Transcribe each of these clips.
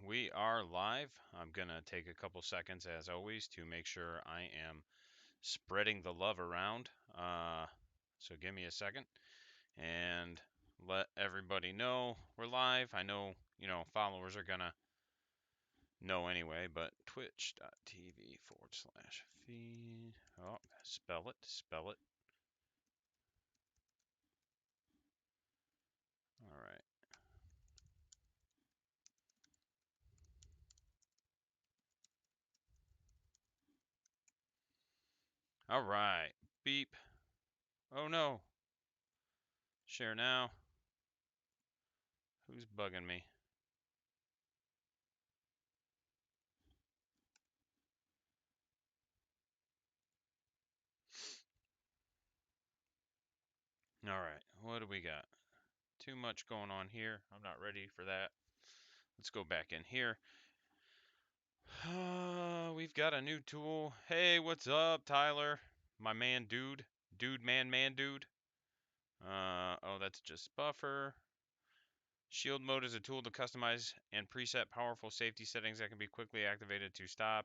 we are live. I'm going to take a couple seconds, as always, to make sure I am spreading the love around. So give me a second and let everybody know we're live. I know, followers are going to know anyway, but twitch.tv/feed. Oh, spell it. All right. All right. Beep. Oh no. Share now. Who's bugging me? All right. What do we got? Too much going on here. I'm not ready for that. Let's go back in here. We've got a new tool. Hey, what's up, Tyler? My man, dude. Dude, man, dude. Oh, that's just buffer. Shield mode is a tool to customize and preset powerful safety settings that can be quickly activated to stop.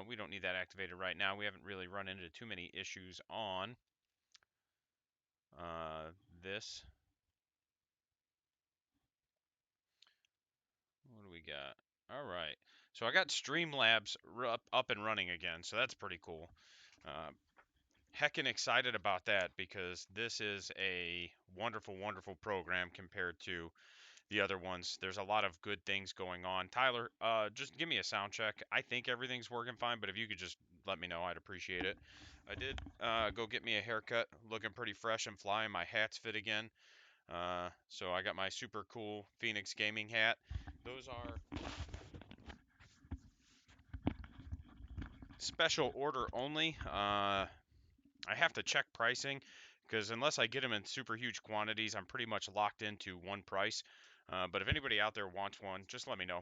We don't need that activated right now. We haven't really run into too many issues on this. What do we got? All right. So I got Streamlabs up and running again, so that's pretty cool. Heckin' excited about that because this is a wonderful, wonderful program compared to the other ones. There's a lot of good things going on. Tyler, just give me a sound check. I think everything's working fine, but if you could just let me know, I'd appreciate it. I did go get me a haircut, looking pretty fresh and fly. My hats fit again. So I got my super cool Phoenix gaming hat. Those are special order only. I have to check pricing because unless I get them in super huge quantities, I'm pretty much locked into one price. But if anybody out there wants one, just let me know.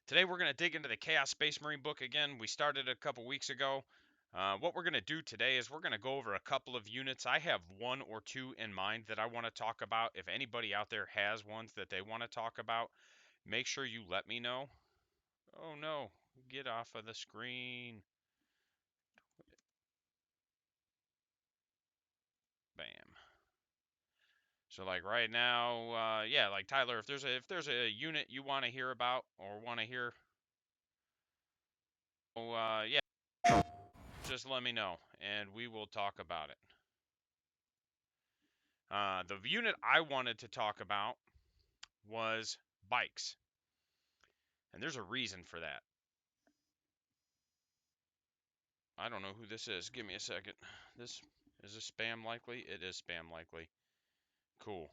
Today we're going to dig into the Chaos Space Marine book again. We started a couple weeks ago. What we're going to do today is we're going to go over a couple of units. I have one or two in mind that I want to talk about. If anybody out there has ones that they want to talk about, make sure you let me know. Oh no, get off of the screen. Bam. So like right now, yeah, like Tyler, if there's a unit you want to hear about or want to hear, yeah, just let me know and we will talk about it. The unit I wanted to talk about was bikes, and there's a reason for that. I don't know who this is. Give me a second. This is this spam likely? It is spam likely. Cool.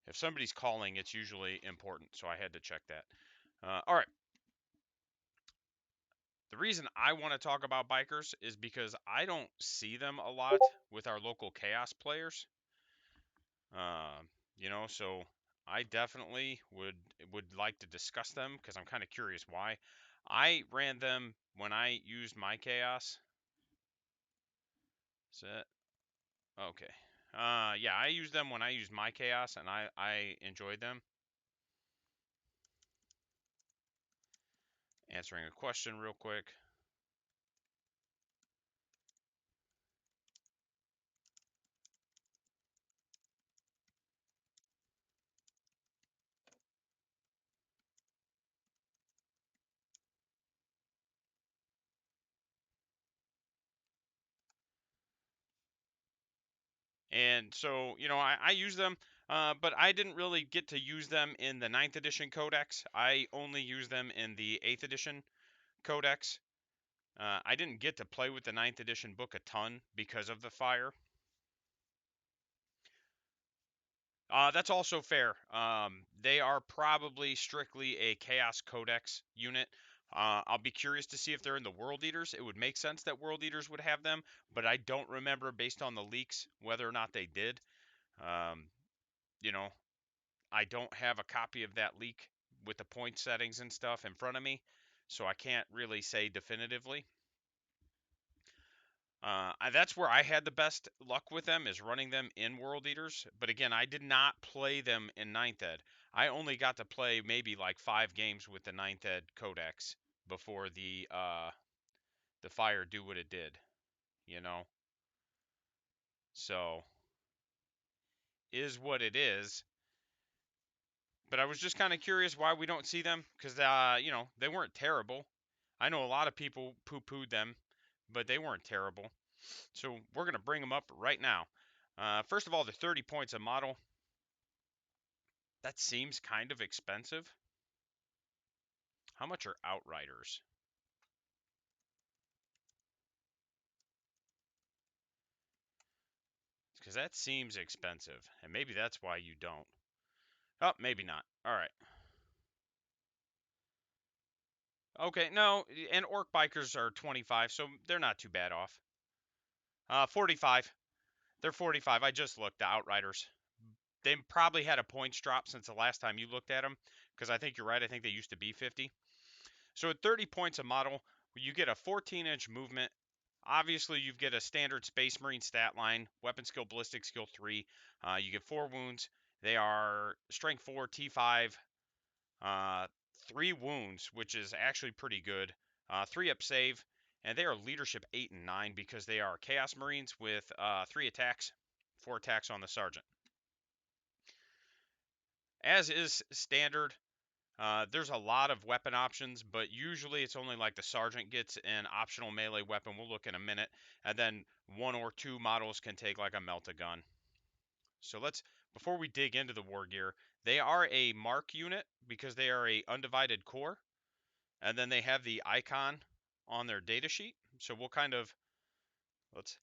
If somebody's calling, it's usually important, so I had to check that. All right. The reason I want to talk about bikers is because I don't see them a lot with our local chaos players. Uh, so I definitely would like to discuss them because I'm kind of curious why. I ran them when I used my chaos. Is that okay? Yeah, I used them when I used my chaos, and I enjoyed them. Answering a question real quick. And so, I use them, but I didn't really get to use them in the 9th edition codex. I only use them in the 8th edition codex. I didn't get to play with the 9th edition book a ton because of the fire. That's also fair. They are probably strictly a Chaos Codex unit. I'll be curious to see if they're in the World Eaters. It would make sense that World Eaters would have them, but I don't remember based on the leaks whether or not they did. Um, you know, I don't have a copy of that leak with the point settings and stuff in front of me, so I can't really say definitively. That's where I had the best luck with them, is running them in World Eaters. But again, I did not play them in 9th Ed. I only got to play maybe like 5 games with the Ninth Ed Codex before the fire do what it did, you know. So is what it is. But I was just kind of curious why we don't see them because you know, they weren't terrible. I know a lot of people poo-pooed them, but they weren't terrible. So we're gonna bring them up right now. First of all, the 30 points a model. That seems kind of expensive. How much are Outriders? Because that seems expensive, and maybe that's why you don't. Oh, maybe not. All right. Okay, no, and Orc Bikers are 25, so they're not too bad off. 45. They're 45. I just looked, the Outriders. They probably had a points drop since the last time you looked at them, because I think you're right. I think they used to be 50. So at 30 points a model, you get a 14-inch movement. Obviously, you get a standard Space Marine stat line, weapon skill, ballistic skill 3. You get 4 wounds. They are strength 4, T5, uh, 3 wounds, which is actually pretty good, 3 up save, and they are leadership 8 and 9 because they are Chaos Marines with 3 attacks, 4 attacks on the Sergeant. As is standard, there's a lot of weapon options, but usually it's only like the Sergeant gets an optional melee weapon. We'll look in a minute. And then 1 or 2 models can take like a melt-a-gun. So before we dig into the war gear, they are a mark unit because they are a undivided core. And then they have the icon on their data sheet. So we'll kind of, let's,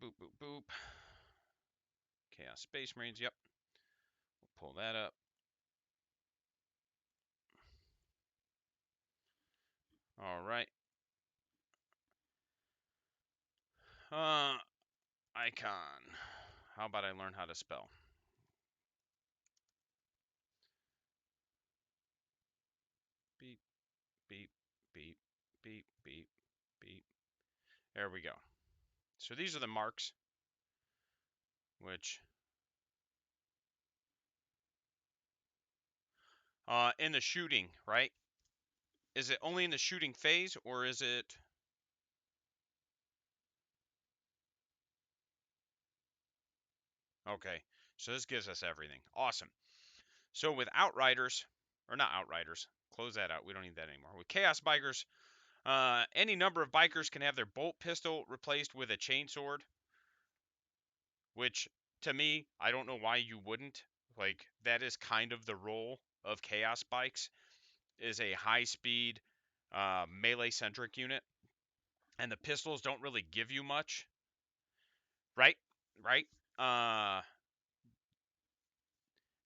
boop, boop, boop. Chaos Space Marines, yep. We'll pull that up. All right. Icon. How about I learn how to spell? Beep, beep, beep, beep, beep, beep. There we go. So these are the marks, which in the shooting, right? Is it only in the shooting phase, or is it? Okay, so this gives us everything. Awesome. So with Outriders, or not Outriders, close that out. We don't need that anymore. With Chaos Bikers, any number of bikers can have their bolt pistol replaced with a chainsword, which to me, I don't know why you wouldn't. Like, that is kind of the role of Chaos Bikes, is a high-speed, melee-centric unit. And the pistols don't really give you much, right? Right? Uh,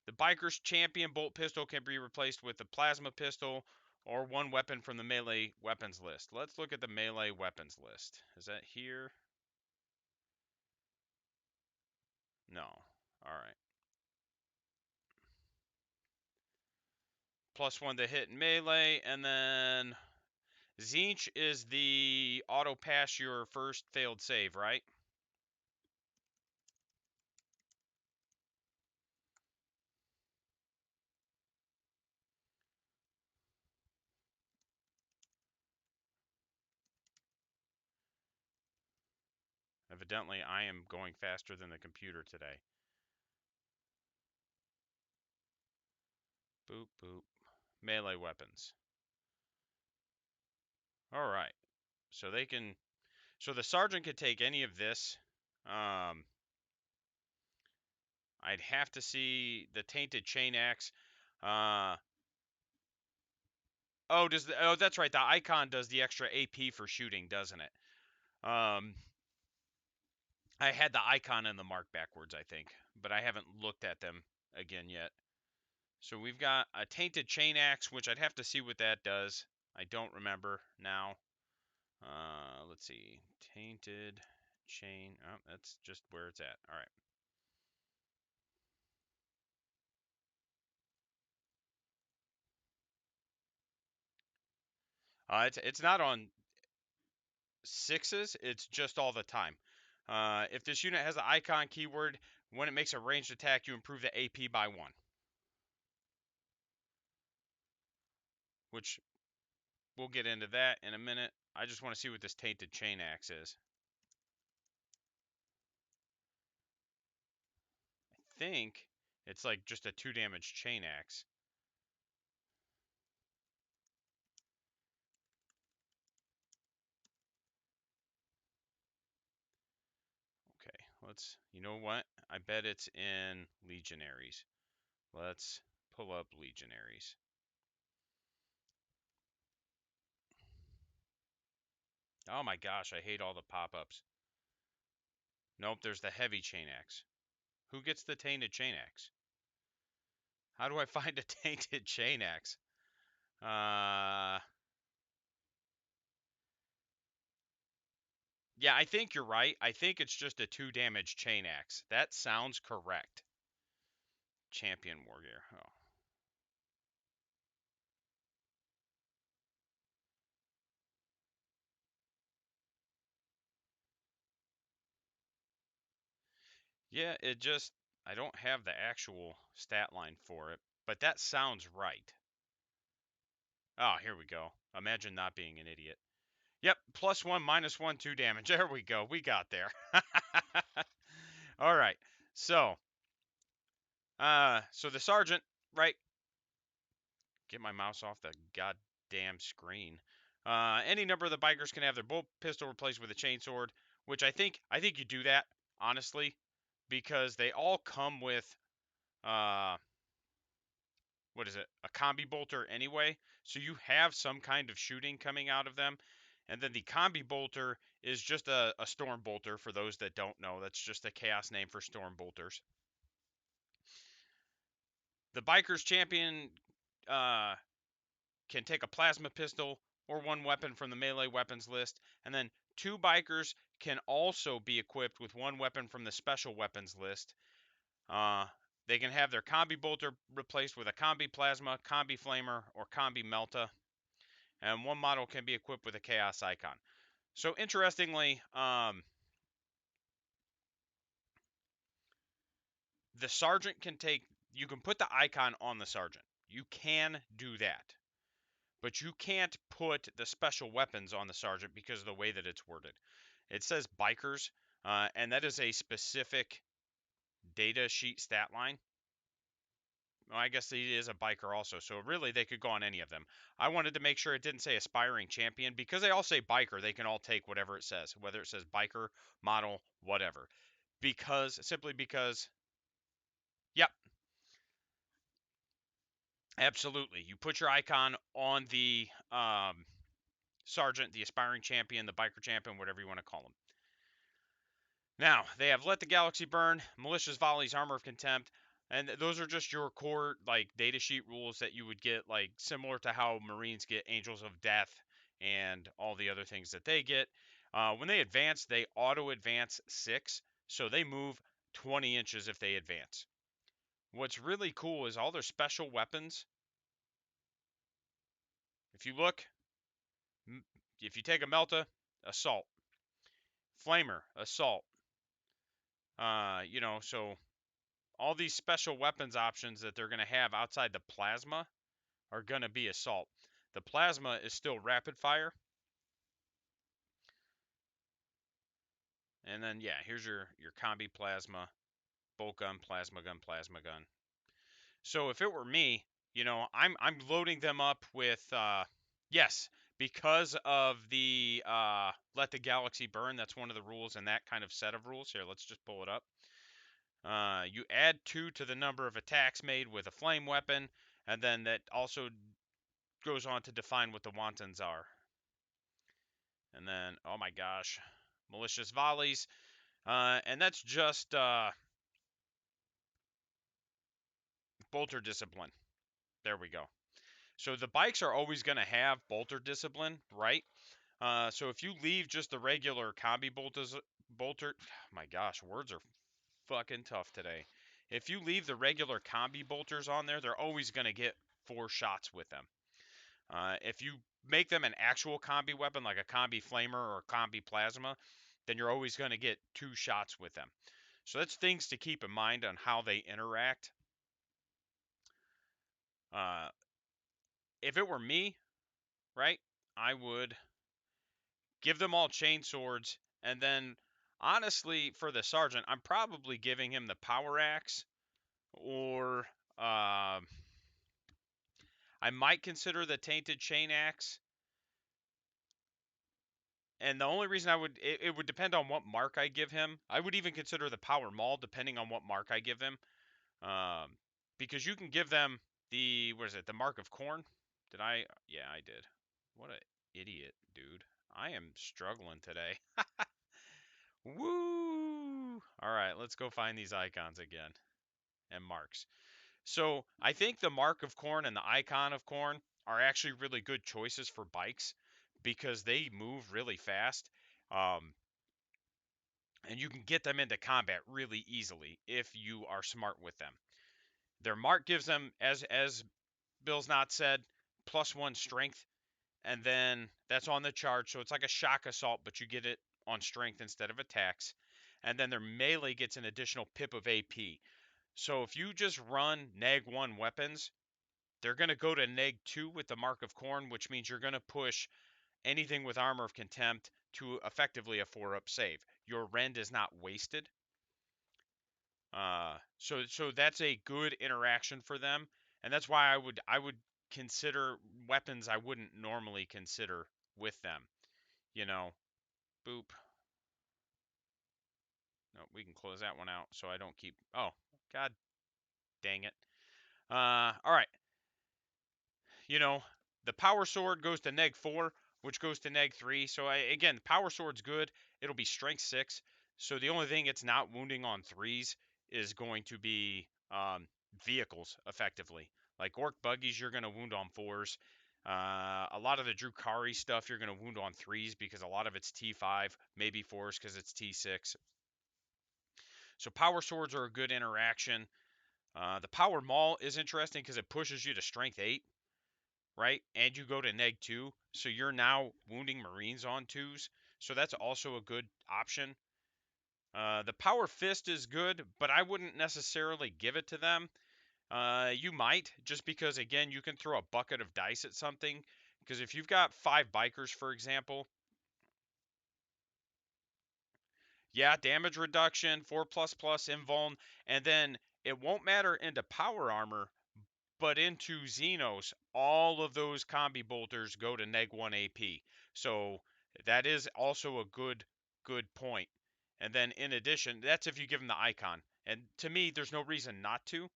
the Biker's Champion bolt pistol can be replaced with the plasma pistol or one weapon from the melee weapons list. Let's look at the melee weapons list. Is that here? No. All right. +1 to hit melee, and then Zinch is the auto pass your first failed save, right? Evidently, I am going faster than the computer today. Boop, boop. Melee weapons. All right. So they can. So the sergeant could take any of this. I'd have to see the tainted chain axe. Uh, oh, that's right. The icon does the extra AP for shooting, doesn't it? I had the icon and the mark backwards, I think, but I haven't looked at them again yet. So we've got a tainted chain axe, which I'd have to see what that does. I don't remember now. Let's see. Tainted chain. Oh, that's just where it's at. All right. It's not on sixes. It's just all the time. If this unit has the icon keyword, when it makes a ranged attack, you improve the AP by 1. Which, we'll get into that in a minute. I just want to see what this Tainted Chain Axe is. I think it's like just a 2 damage Chain Axe. Okay, you know what? I bet it's in Legionaries. Let's pull up Legionaries. Oh my gosh, I hate all the pop-ups. Nope, there's the heavy Chain Axe. Who gets the Tainted Chain Axe? How do I find a Tainted Chain Axe? Yeah, I think you're right. I think it's just a 2 damage Chain Axe. That sounds correct. Champion Warrior. Oh. Yeah, I don't have the actual stat line for it, but that sounds right. Oh, here we go. Imagine not being an idiot. Yep, +1, -1, 2 damage. There we go. We got there. All right. So the sergeant, right? Get my mouse off the goddamn screen. Any number of the bikers can have their bolt pistol replaced with a chainsword, which I think you do that honestly, because they all come with uh, what is it? A combi bolter anyway, so you have some kind of shooting coming out of them. And then the combi bolter is just a storm bolter. For those that don't know, that's just a chaos name for storm bolters. The biker's champion can take a plasma pistol or one weapon from the melee weapons list, and then 2 bikers can also be equipped with one weapon from the special weapons list. Uh, they can have their combi bolter replaced with a combi plasma, combi flamer, or combi melta, and one model can be equipped with a chaos icon. So interestingly, the sergeant you can put the icon on the sergeant. You can do that. But you can't put the special weapons on the sergeant because of the way that it's worded. It says bikers, and that is a specific data sheet stat line. Well, I guess he is a biker also, so really they could go on any of them. I wanted to make sure it didn't say aspiring champion, because they all say biker. They can all take whatever it says, whether it says biker, model, whatever. Simply because, yep, absolutely. You put your icon on the sergeant, the aspiring champion, the biker champion, whatever you want to call them. Now, they have Let the Galaxy Burn, Malicious Volleys, Armor of Contempt, and those are just your core like data sheet rules that you would get, like similar to how Marines get Angels of Death and all the other things that they get. When they advance, they auto advance 6, so they move 20 inches if they advance. What's really cool is all their special weapons. If you look, if you take a Melta, Assault, Flamer, Assault, so all these special weapons options that they're going to have outside the plasma are going to be assault. The plasma is still rapid fire. And then, yeah, here's your combi plasma, bolt gun, plasma gun, plasma gun. So if it were me, I'm loading them up with, yes, because of the Let the Galaxy Burn. That's one of the rules in that kind of set of rules. Here, let's just pull it up. You add 2 to the number of attacks made with a flame weapon, and then that also goes on to define what the wantons are. And then, oh my gosh, Malicious Volleys. And that's just Bolter Discipline. There we go. So the bikes are always going to have Bolter Discipline, right? So if you leave just the regular combi bolter, oh my gosh, words are fucking tough today. If you leave the regular combi bolters on there, they're always going to get 4 shots with them. If you make them an actual combi weapon, like a combi flamer or a combi plasma, then you're always going to get 2 shots with them. So that's things to keep in mind on how they interact. If it were me, right, I would give them all chain swords, and then honestly, for the sergeant, I'm probably giving him the power axe, or I might consider the tainted chain axe. And the only reason it would depend on what mark I give him. I would even consider the power maul depending on what mark I give him. Because you can give them what is it, the mark of corn? Did I? Yeah, I did. What an idiot, dude. I am struggling today. Woo! All right, let's go find these icons again and marks. So I think the mark of corn and the icon of corn are actually really good choices for bikes because they move really fast. And you can get them into combat really easily if you are smart with them. Their mark gives them, as Bill's not said, +1 strength, and then that's on the charge. So it's like a shock assault, but you get it on strength instead of attacks. And then their melee gets an additional pip of AP. So if you just run neg 1 weapons, they're going to go to neg 2 with the Mark of Corn, which means you're going to push anything with Armor of Contempt to effectively a 4-up save. Your rend is not wasted. So that's a good interaction for them, and that's why I would consider weapons I wouldn't normally consider with them. You know, boop. No, we can close that one out so I don't keep. Oh, god dang it. All right. You know, the power sword goes to neg 4, which goes to neg 3. So again, power sword's good. It'll be strength 6. So the only thing it's not wounding on 3s is going to be vehicles, effectively. Like orc buggies, you're going to wound on 4s. A lot of the Drukari stuff, you're going to wound on 3s because a lot of it's T5, maybe 4s because it's T6. So power swords are a good interaction. The power maul is interesting because it pushes you to strength 8. Right? And you go to neg 2, so you're now wounding Marines on 2s. So that's also a good option. The Power Fist is good, but I wouldn't necessarily give it to them. You might, just because, again, you can throw a bucket of dice at something. Because if you've got 5 bikers, for example, yeah, damage reduction, 4++ invuln, and then it won't matter into power armor, but into Xenos, all of those combi bolters go to neg 1 AP. So that is also a good point. And then in addition, that's if you give them the icon. And to me, there's no reason not to,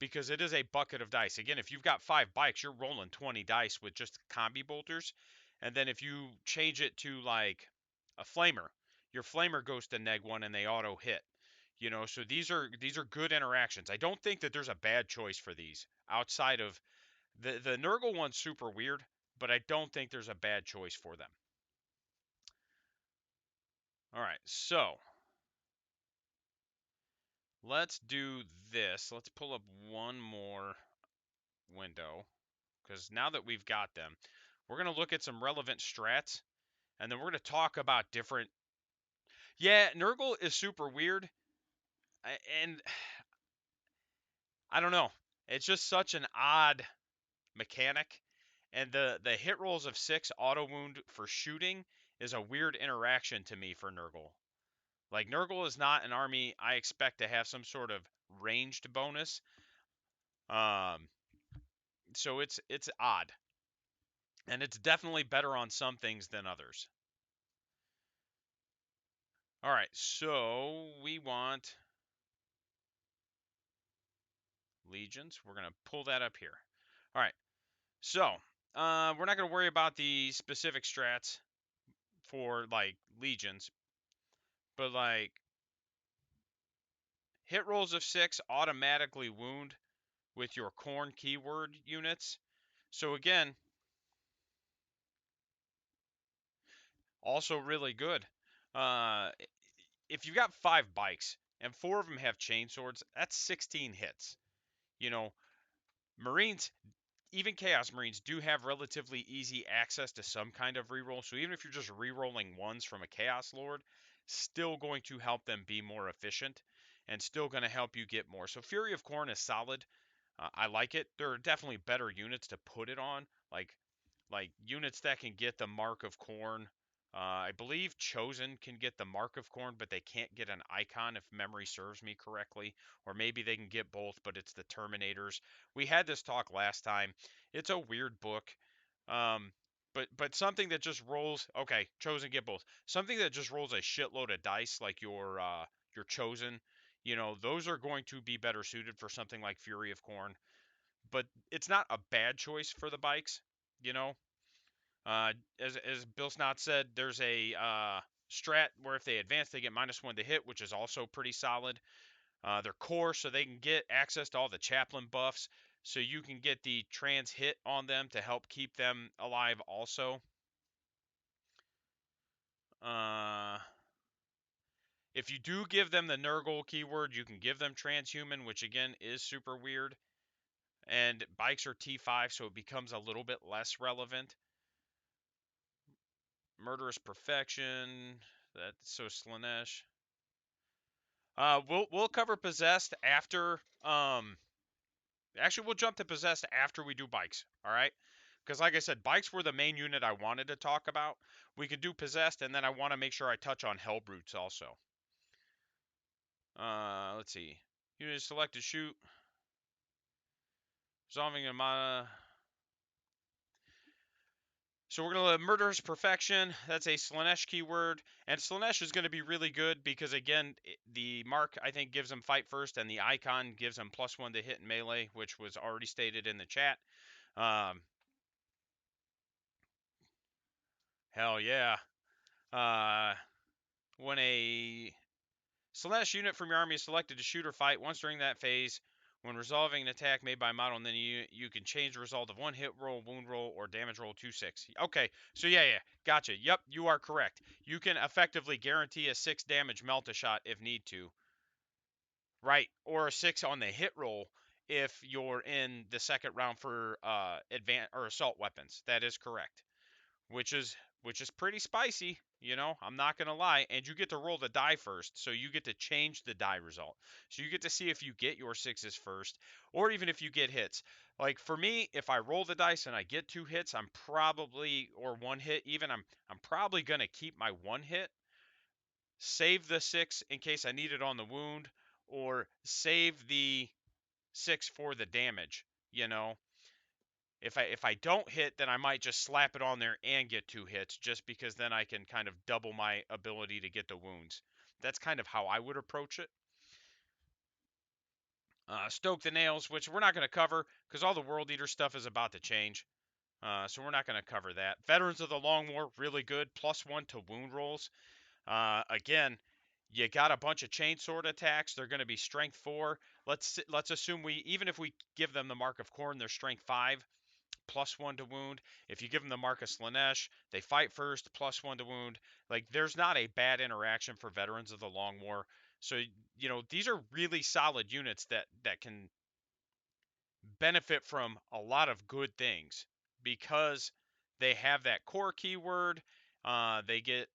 because it is a bucket of dice. Again, if you've got 5 bikes, you're rolling 20 dice with just combi bolters. And then if you change it to like a flamer, your flamer goes to neg 1 and they auto hit. You know, so these are good interactions. I don't think that there's a bad choice for these outside of the Nurgle one's super weird, but I don't think there's a bad choice for them. All right, so let's do this. Let's pull up one more window, because now that we've got them, we're going to look at some relevant strats, and then we're going to talk about different. Yeah, Nurgle is super weird, and I don't know. It's just such an odd mechanic, and the hit rolls of 6 auto wound for shooting is a weird interaction to me for Nurgle. Like, Nurgle is not an army I expect to have some sort of ranged bonus. Um, so it's odd, and it's definitely better on some things than others. All right, so we want legions. We're gonna pull that up here. All right, so we're not gonna worry about the specific strats for like legions, but like hit rolls of 6 automatically wound with your corn keyword units. So again, also really good. Uh, if you've got 5 bikes and 4 of them have chain swords, that's 16 hits. You know, Marines, even Chaos Marines, do have relatively easy access to some kind of reroll. So even if you're just rerolling ones from a Chaos Lord, still going to help them be more efficient and still going to help you get more. So Fury of Corn is solid. I like it. There are definitely better units to put it on, like units that can get the Mark of Corn. I believe Chosen can get the Mark of Corn, but they can't get an icon if memory serves me correctly. Or maybe they can get both, but it's the Terminators. We had this talk last time. It's a weird book. Um, but something that just rolls. Okay, Chosen get both. Something that just rolls a shitload of dice, like your Chosen. Those are going to be better suited for something like Fury of Corn. But it's not a bad choice for the bikes. You know, as Bill Snott said, there's a strat where if they advance, they get -1 to hit, which is also pretty solid. They're core, so they can get access to all the chaplain buffs, so you can get the trans hit on them to help keep them alive also. Uh, if you do give them the Nurgle keyword, you can give them transhuman, which again is super weird. And bikes are T5, so it becomes a little bit less relevant. Murderous Perfection. That's so Slanesh. We'll cover Possessed after. Actually, we'll jump to Possessed after we do bikes. All right, because like I said, bikes were the main unit I wanted to talk about. We could do Possessed, and then I want to make sure I touch on Helbrutes also. Let's see. Unit selected shoot. Resolving a mana. So we're going to Murderous Perfection. That's a Slanesh keyword. And Slanesh is going to be really good because, again, the mark, I think, gives them fight first, and the icon gives them +1 to hit in melee, which was already stated in the chat. Hell yeah. When a Slanesh unit from your army is selected to shoot or fight once during that phase, when resolving an attack made by a model, and then you can change the result of one hit roll, wound roll, or damage roll to 6. Okay, so yeah, gotcha. Yep, you are correct. You can effectively guarantee a 6 damage melt a shot if need to. Right, or a 6 on the hit roll if you're in the second round for advanced or assault weapons. That is correct. Which is pretty spicy, I'm not going to lie, and you get to roll the die first, so you get to change the die result. So you get to see if you get your 6s first, or even if you get hits. Like for me, if I roll the dice and I get 2 hits, I'm probably, or 1 hit even, I'm probably going to keep my 1 hit, save the 6 in case I need it on the wound, or save the 6 for the damage, If I don't hit, then I might just slap it on there and get 2 hits, just because then I can kind of double my ability to get the wounds. That's kind of how I would approach it. Stoke the Nails, which we're not going to cover because all the World Eater stuff is about to change. So we're not going to cover that. Veterans of the Long War, really good. +1 to wound rolls. Again, you got a bunch of chainsword attacks. They're going to be strength 4. Let's assume even if we give them the Mark of Corn, they're strength 5. +1 to wound. If you give them the Marcus Slanesh, they fight first, +1 to wound. Like, there's not a bad interaction for veterans of the Long War. So, these are really solid units that can benefit from a lot of good things because they have that core keyword. They get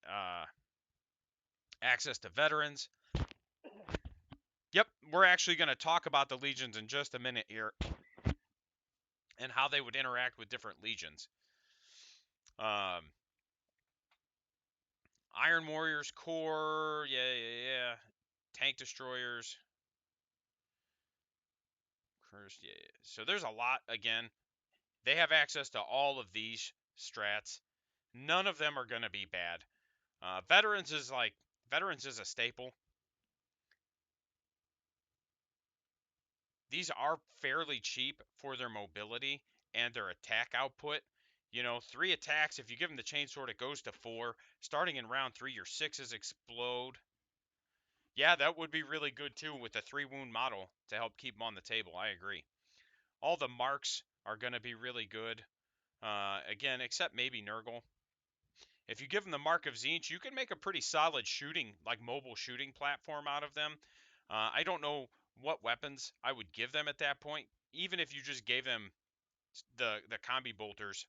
access to veterans. Yep, we're actually going to talk about the legions in just a minute here and how they would interact with different legions. Iron Warriors core, yeah. Tank destroyers, cursed, yeah. So there's a lot. Again, they have access to all of these strats. None of them are going to be bad. Veterans is a staple. These are fairly cheap for their mobility and their attack output. 3 attacks. If you give them the chainsword, it goes to 4. Starting in round 3, your 6s explode. Yeah, that would be really good too with a 3 wound model to help keep them on the table. I agree. All the marks are going to be really good. Again, except maybe Nurgle. If you give them the Mark of Tzeentch, you can make a pretty solid shooting, like mobile shooting platform out of them. I don't know what weapons I would give them at that point. Even if you just gave them the combi bolters,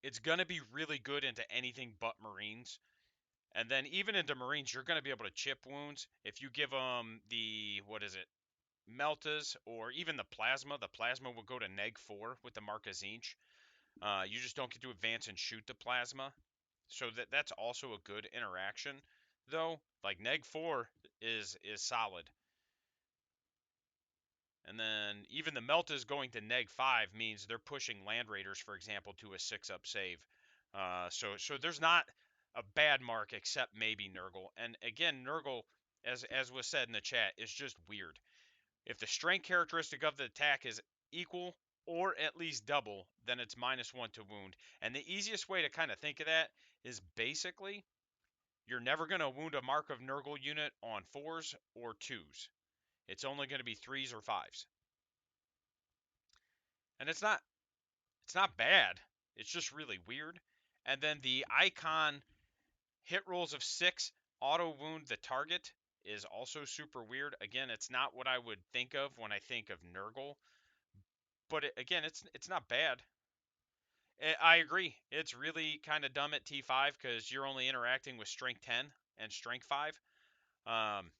it's going to be really good into anything but Marines. And then even into Marines, you're going to be able to chip wounds if you give them the, what is it, Meltas, or even the Plasma. The Plasma will go to -4 with the Mark of Tzeentch. You just don't get to advance and shoot the Plasma. So that's also a good interaction, though. Like -4 is solid. And then even the Meltas going to -5 means they're pushing Land Raiders, for example, to a 6-up save. So there's not a bad mark except maybe Nurgle. And again, Nurgle, as was said in the chat, is just weird. If the strength characteristic of the attack is equal or at least double, then it's -1 to wound. And the easiest way to kind of think of that is basically you're never going to wound a Mark of Nurgle unit on 4s or 2s. It's only going to be 3s or 5s. And it's not bad. It's just really weird. And then the icon hit rolls of 6 auto wound the target is also super weird. Again, it's not what I would think of when I think of Nurgle, but again, it's not bad. I agree. It's really kind of dumb at T5 because you're only interacting with Strength 10 and Strength 5.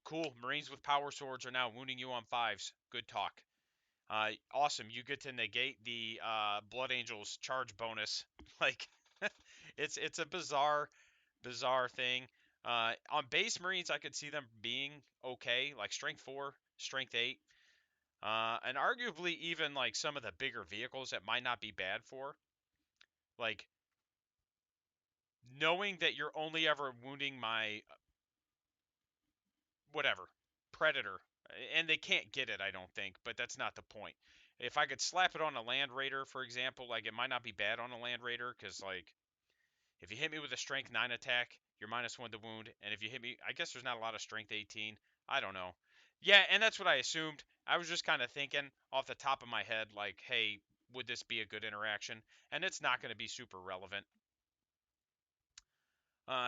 Cool. Marines with power swords are now wounding you on 5s. Good talk. Awesome. You get to negate the Blood Angels charge bonus. Like, it's a bizarre thing. On base Marines, I could see them being okay, like Strength 4, Strength 8, and arguably even like some of the bigger vehicles that might not be bad for. Like, knowing that you're only ever wounding my whatever Predator, and they can't get it, I don't think, but that's not the point. If I could slap it on a Land Raider, for example, like it might not be bad on a Land Raider because like if you hit me with a Strength 9 attack, you're -1 to wound, and if you hit me, I guess there's not a lot of Strength 18. I don't know. Yeah, and that's what I assumed. I was just kind of thinking off the top of my head, like, hey, would this be a good interaction? And it's not going to be super relevant.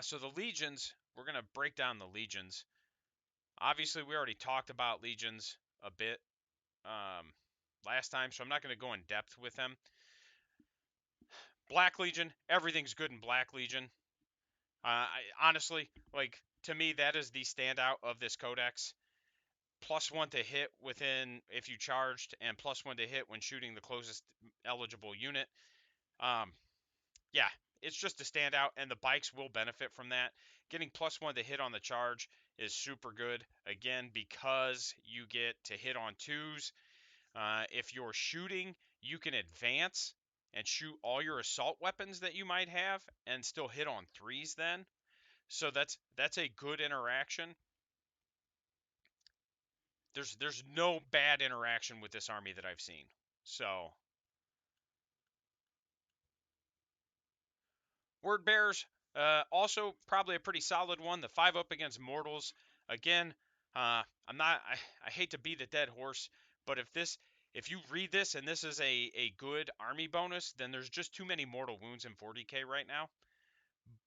So the Legions, we're going to break down the Legions. Obviously, we already talked about Legions a bit last time, so I'm not going to go in depth with them. Black Legion, everything's good in Black Legion. Honestly, like, to me, that is the standout of this codex. +1 to hit within if you charged, and +1 to hit when shooting the closest eligible unit. Yeah, it's just a standout, and the bikes will benefit from that. Getting +1 to hit on the charge is super good, again, because you get to hit on 2s. If you're shooting, you can advance and shoot all your assault weapons that you might have and still hit on 3s then. So that's a good interaction. There's no bad interaction with this army that I've seen. So Word Bearers, also probably a pretty solid one. The 5-up against Mortals. Again, I hate to beat a dead horse, but if you read this and this is a good army bonus, then there's just too many mortal wounds in 40k right now.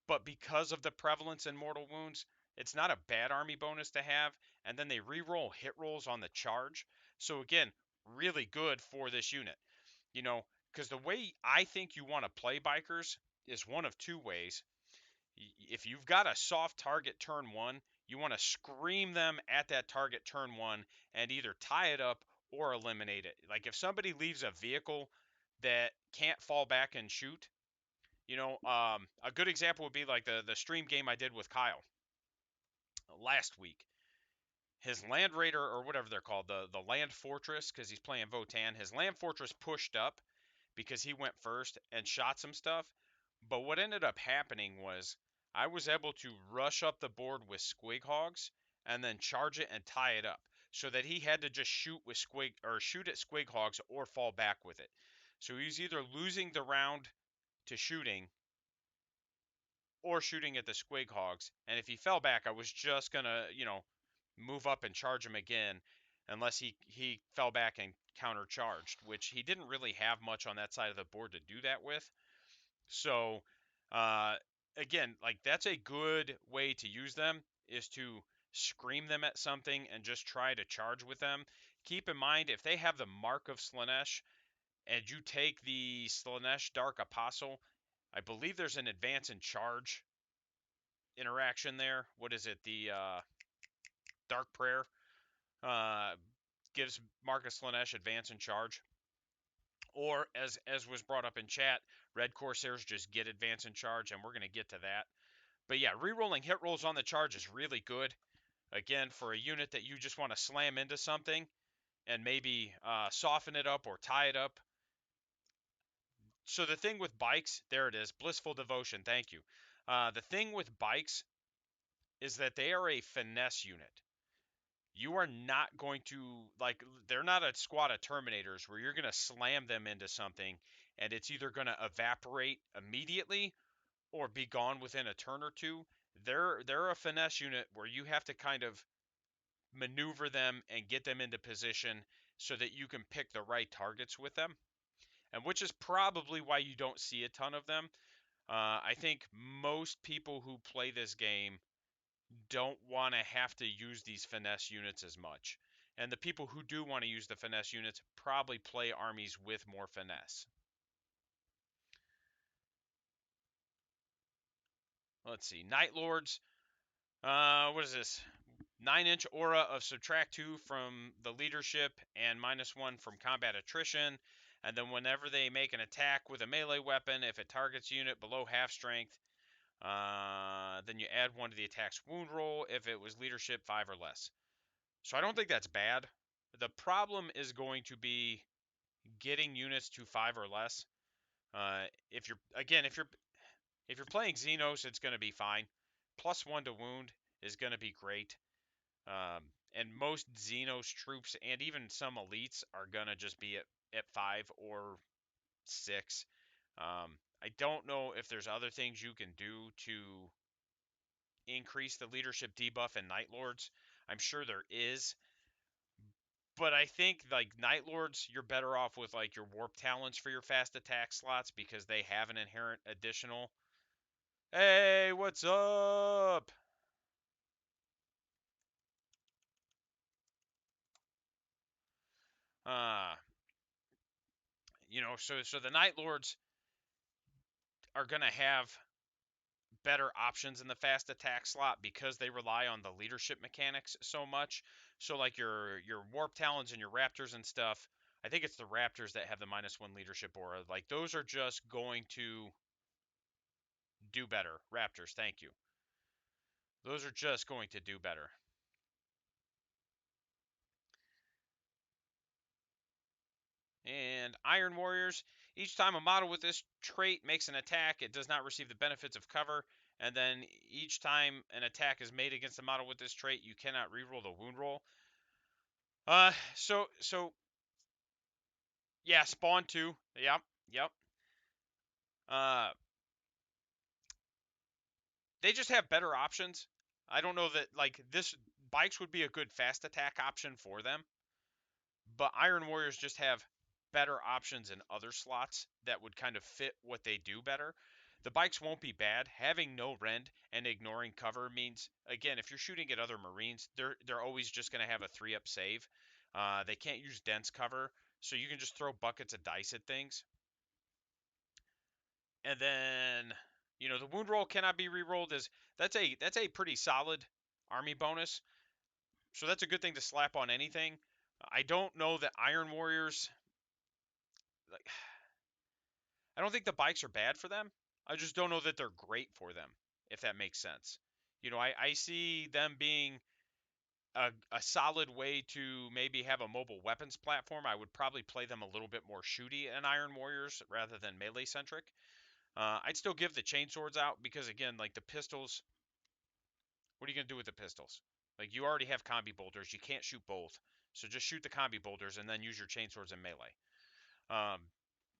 But because of the prevalence in mortal wounds, it's not a bad army bonus to have. And then they re-roll hit rolls on the charge. So again, really good for this unit. You know, because the way I think you want to play bikers is one of two ways. If you've got a soft target turn 1, you want to scream them at that target turn 1 and either tie it up or eliminate it. Like if somebody leaves a vehicle that can't fall back and shoot, a good example would be like the stream game I did with Kyle last week. His Land Raider, or whatever they're called, the Land Fortress, because he's playing Votan, his Land Fortress pushed up because he went first and shot some stuff. But what ended up happening was I was able to rush up the board with Squig Hogs and then charge it and tie it up so that he had to just shoot at Squig Hogs or fall back with it. So he's either losing the round to shooting or shooting at the Squig Hogs. And if he fell back, I was just gonna, move up and charge him again unless he fell back and countercharged, which he didn't really have much on that side of the board to do that with. So, again, like that's a good way to use them is to scream them at something and just try to charge with them. Keep in mind, if they have the Mark of Slaanesh and you take the Slaanesh Dark Apostle, I believe there's an advance and charge interaction there. What is it? The Dark Prayer gives Marcus Slanesh advance and charge. Or, as was brought up in chat, Red Corsairs just get advance and charge, and we're going to get to that. But yeah, rerolling hit rolls on the charge is really good. Again, for a unit that you just want to slam into something and maybe soften it up or tie it up. So the thing with bikes, there it is, Blissful Devotion, thank you. The thing with bikes is that they are a finesse unit. You are not going to, like, they're not a squad of Terminators where you're going to slam them into something and it's either going to evaporate immediately or be gone within a turn or two. They're a finesse unit where you have to kind of maneuver them and get them into position so that you can pick the right targets with them, and which is probably why you don't see a ton of them. I think most people who play this game don't want to have to use these finesse units as much. And the people who do want to use the finesse units probably play armies with more finesse. Let's see. Night Lords. What is this? 9-inch aura of subtract 2 from the leadership and -1 from combat attrition. And then whenever they make an attack with a melee weapon, if it targets a unit below half strength, then you add 1 to the attack's wound roll if it was leadership 5 or less. So I don't think that's bad. The problem is going to be getting units to 5 or less. If you're playing Xenos, it's going to be fine. +1 to wound is going to be great. And most Xenos troops and even some elites are going to just be at 5 or 6. I don't know if there's other things you can do to increase the leadership debuff in Night Lords. I'm sure there is. But I think, like, Night Lords, you're better off with, like, your Warp Talents for your fast attack slots because they have an inherent additional. Hey, what's up? So the Night Lords are going to have better options in the fast attack slot because they rely on the leadership mechanics so much. So like your Warp Talons and your Raptors and stuff, I think it's the Raptors that have the -1 leadership aura. Like, those are just going to do better. Raptors, thank you. Those are just going to do better. And Iron Warriors, each time a model with this trait makes an attack, it does not receive the benefits of cover. And then each time an attack is made against a model with this trait, you cannot reroll the wound roll. So yeah, spawn 2. Yep. They just have better options. I don't know that, like, this bikes would be a good fast attack option for them, but Iron Warriors just have better options in other slots that would kind of fit what they do better. The bikes won't be bad. Having no rend and ignoring cover means, again, if you're shooting at other Marines, they're always just going to have a 3-up save. They can't use dense cover, so you can just throw buckets of dice at things. And then, the wound roll cannot be re-rolled. That's a pretty solid army bonus. So that's a good thing to slap on anything. I don't know that Iron Warriors, like, I don't think the bikes are bad for them. I just don't know that they're great for them, if that makes sense. I see them being a solid way to maybe have a mobile weapons platform. I would probably play them a little bit more shooty in Iron Warriors rather than melee centric. I'd still give the chainswords out because, again, like, the pistols, what are you going to do with the pistols? Like, you already have combi bolters. You can't shoot both. So just shoot the combi bolters and then use your chainswords in melee.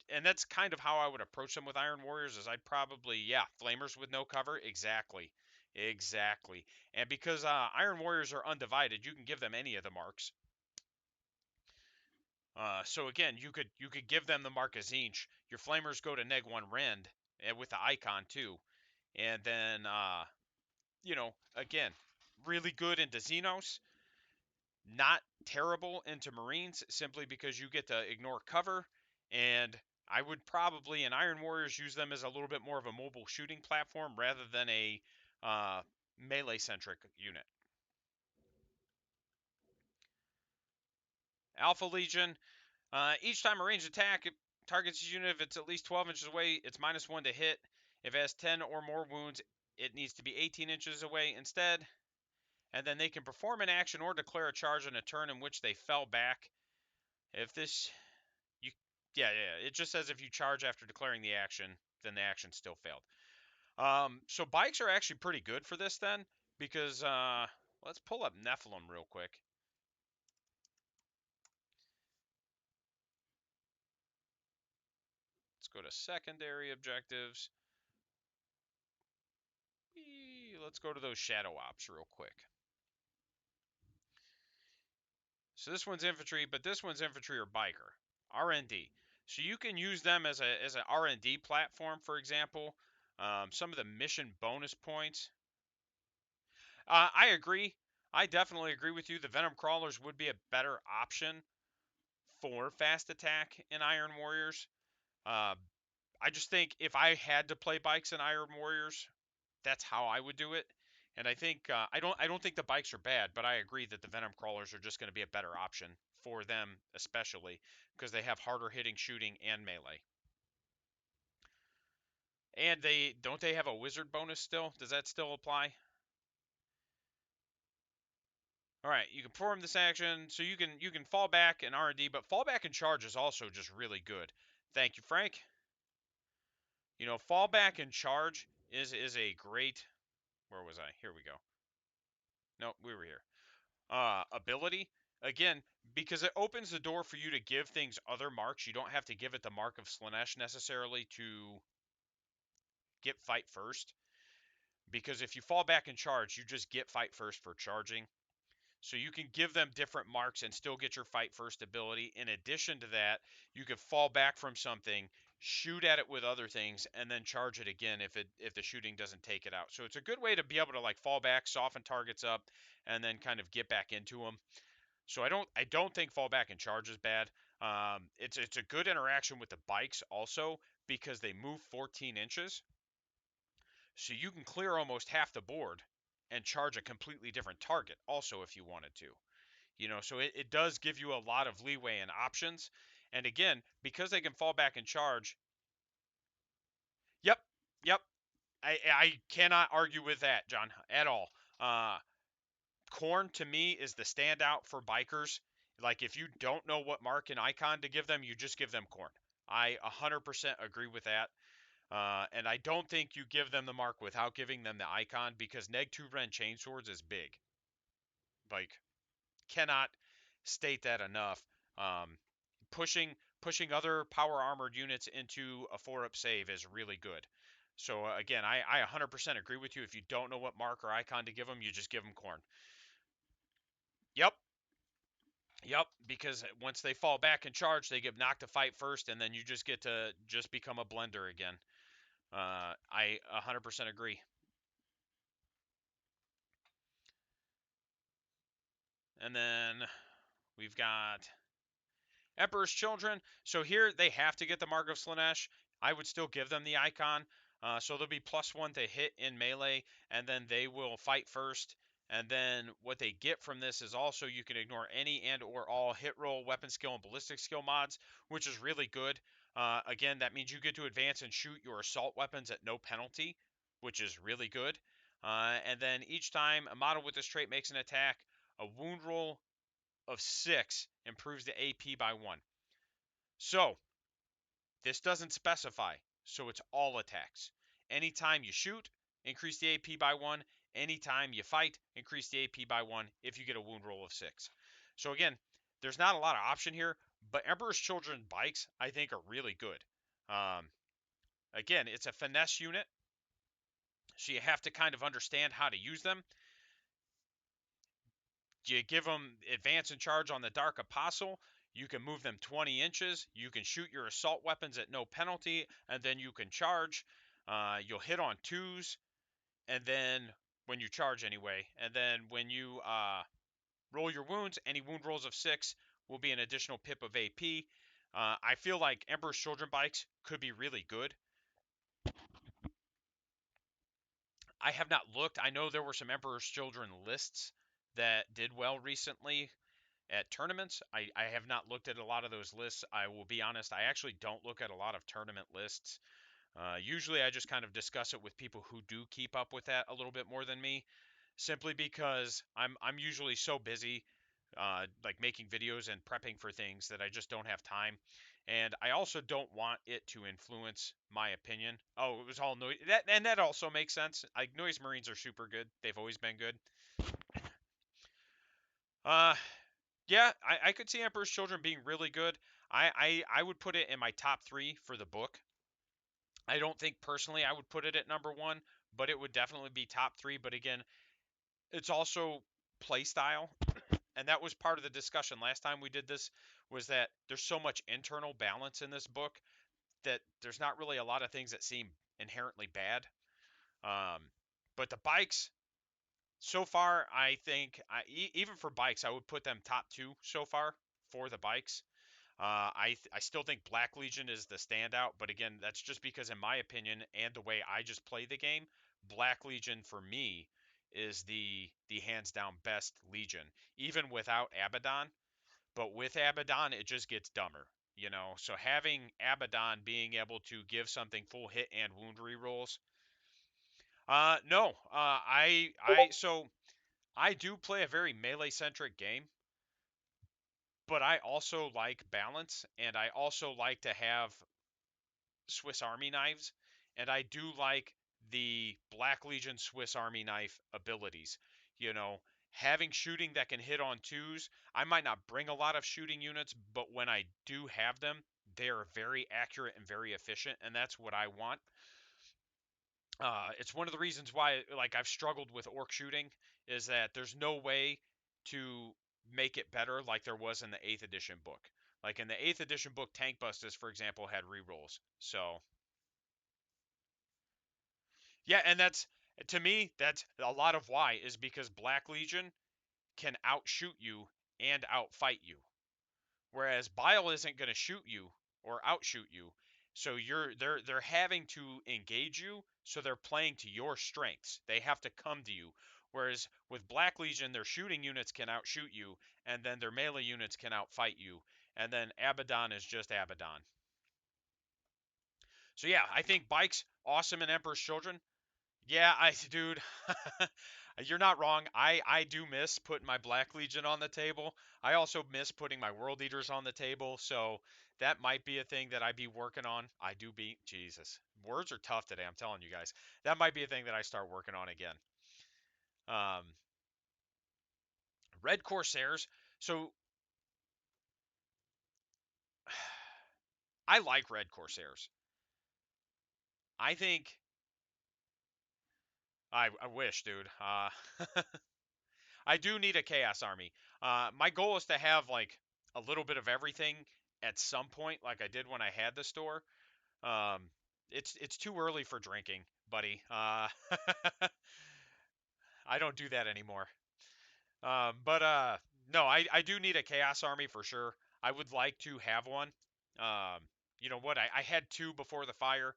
And that's kind of how I would approach them with Iron Warriors, is I'd probably, flamers with no cover. Exactly. And because Iron Warriors are undivided, you can give them any of the marks. So again, you could give them the mark of Zinch. Your flamers go to -1 rend with the icon too. And then again, really good into Xenos, not terrible into Marines, simply because you get to ignore cover. And I would probably, in Iron Warriors, use them as a little bit more of a mobile shooting platform rather than a melee-centric unit. Alpha Legion. Each time a ranged attack it targets a unit, if it's at least 12 inches away, it's -1 to hit. If it has 10 or more wounds, it needs to be 18 inches away instead. And then they can perform an action or declare a charge on a turn in which they fell back. If this, you, yeah, it just says if you charge after declaring the action, then the action still failed. So bikes are actually pretty good for this then, because let's pull up Nephilim real quick. Let's go to secondary objectives. Let's go to those shadow ops real quick. So this one's infantry, but this one's infantry or biker, R&D. So you can use them as an R&D platform, for example. Some of the mission bonus points. I agree. I definitely agree with you. The Venom Crawlers would be a better option for fast attack in Iron Warriors. Uh, I just think if I had to play bikes in Iron Warriors, that's how I would do it. And I think I don't think the bikes are bad, but I agree that the Venom Crawlers are just going to be a better option for them, especially because they have harder hitting shooting and melee. And they have a wizard bonus still? Does that still apply? All right, you can perform this action, so you can fall back and R&D, but fall back and charge is also just really good. Thank you, Frank. Fall back and charge is a great. Where was I? Here we go. No, we were here. Ability again because it opens the door for you to give things other marks. You don't have to give it the mark of Slaanesh necessarily to get fight first. Because if you fall back and charge, you just get fight first for charging. So you can give them different marks and still get your fight first ability. In addition to that, you can fall back from something, shoot at it with other things, and then charge it again if the shooting doesn't take it out. So it's a good way to be able to like fall back, soften targets up, and then kind of get back into them. So I don't think fall back and charge is bad. It's a good interaction with the bikes also because they move 14 inches, so you can clear almost half the board and charge a completely different target also if you wanted to. So it does give you a lot of leeway and options. And again, because they can fall back and charge. Yep, yep. I cannot argue with that, John, at all. Corn to me is the standout for bikers. Like if you don't know what mark and icon to give them, you just give them corn. I 100% agree with that. And I don't think you give them the mark without giving them the icon because Neg 2 Ren Chainswords is big. Like, cannot state that enough. Um, pushing other power armored units into a 4-up save is really good. So again, I 100% agree with you. If you don't know what mark or icon to give them, you just give them corn. Yep, yep. Because once they fall back and charge, they get knocked to fight first, and then you just get to just become a blender again. I 100% agree. And then we've got Emperor's Children. So here they have to get the Mark of Slaanesh. I would still give them the icon. So they'll be +1 to hit in melee, and then they will fight first. And then what they get from this is also you can ignore any and or all hit roll, weapon skill, and ballistic skill mods, which is really good. Again, that means you get to advance and shoot your assault weapons at no penalty, which is really good. And then each time a model with this trait makes an attack, a wound roll of 6 improves the AP by 1. So, this doesn't specify, so it's all attacks. Anytime you shoot, increase the AP by 1. Anytime you fight, increase the AP by 1 if you get a wound roll of 6. So again, there's not a lot of option here, but Emperor's Children bikes, I think, are really good. Again, it's a finesse unit, so you have to kind of understand how to use them. You give them advance and charge on the Dark Apostle. You can move them 20 inches. You can shoot your assault weapons at no penalty, and then you can charge. You'll hit on 2s, and then when you charge anyway, and then when you roll your wounds, any wound rolls of 6 will be an additional pip of AP. I feel like Emperor's Children bikes could be really good. I have not looked. I know there were some Emperor's Children lists that did well recently at tournaments. I have not looked at a lot of those lists. I will be honest, I actually don't look at a lot of tournament lists. Usually I just kind of discuss it with people who do keep up with that a little bit more than me, simply because I'm usually so busy, like making videos and prepping for things, that I just don't have time. And I also don't want it to influence my opinion. Oh, it was all noise. That also makes sense. Like, Noise Marines are super good. They've always been good. Uh, yeah, I could see Emperor's Children being really good. I would put it in my top 3 for the book. I don't think personally I would put it at number 1, but it would definitely be top 3. But again, it's also play style, and that was part of the discussion last time we did this, was that there's so much internal balance in this book that there's not really a lot of things that seem inherently bad. Um, but the bikes, so far, I think, even for bikes, I would put them top 2 so far for the bikes. I still think Black Legion is the standout, but again, that's just because, in my opinion, and the way I just play the game, Black Legion for me is the hands down best Legion, even without Abaddon. But with Abaddon, it just gets dumber, you know. So having Abaddon being able to give something full hit and wound rerolls. No, so I do play a very melee centric game, but I also like balance, and I also like to have Swiss Army knives, and I do like the Black Legion Swiss Army knife abilities. You know, having shooting that can hit on twos. I might not bring a lot of shooting units, but when I do have them, they are very accurate and very efficient, and that's what I want. It's one of the reasons why, like, I've struggled with orc shooting, is that there's no way to make it better like there was in the 8th edition book. Like in the 8th edition book, Tank Busters, for example, had rerolls. So yeah, and that's, to me, that's a lot of why, is because Black Legion can outshoot you and outfight you, whereas Bile isn't going to shoot you or outshoot you. So they're having to engage you, so they're playing to your strengths. They have to come to you. Whereas with Black Legion, their shooting units can outshoot you, and then their melee units can outfight you. And then Abaddon is just Abaddon. So yeah, I think bikes awesome in Emperor's Children. Yeah, dude, you're not wrong. I do miss putting my Black Legion on the table. I also miss putting my World Eaters on the table. So that might be a thing that I'd be working on. I do be, Jesus, words are tough today. I'm telling you guys, that might be a thing that I start working on again. Um, Red Corsairs. So I like Red Corsairs. I think I wish, dude. I do need a Chaos Army. My goal is to have like a little bit of everything at some point, like I did when I had the store. Um, it's too early for drinking, buddy. I don't do that anymore. But no, I do need a Chaos Army for sure. I would like to have one. Um, you know what? I had 2 before the fire,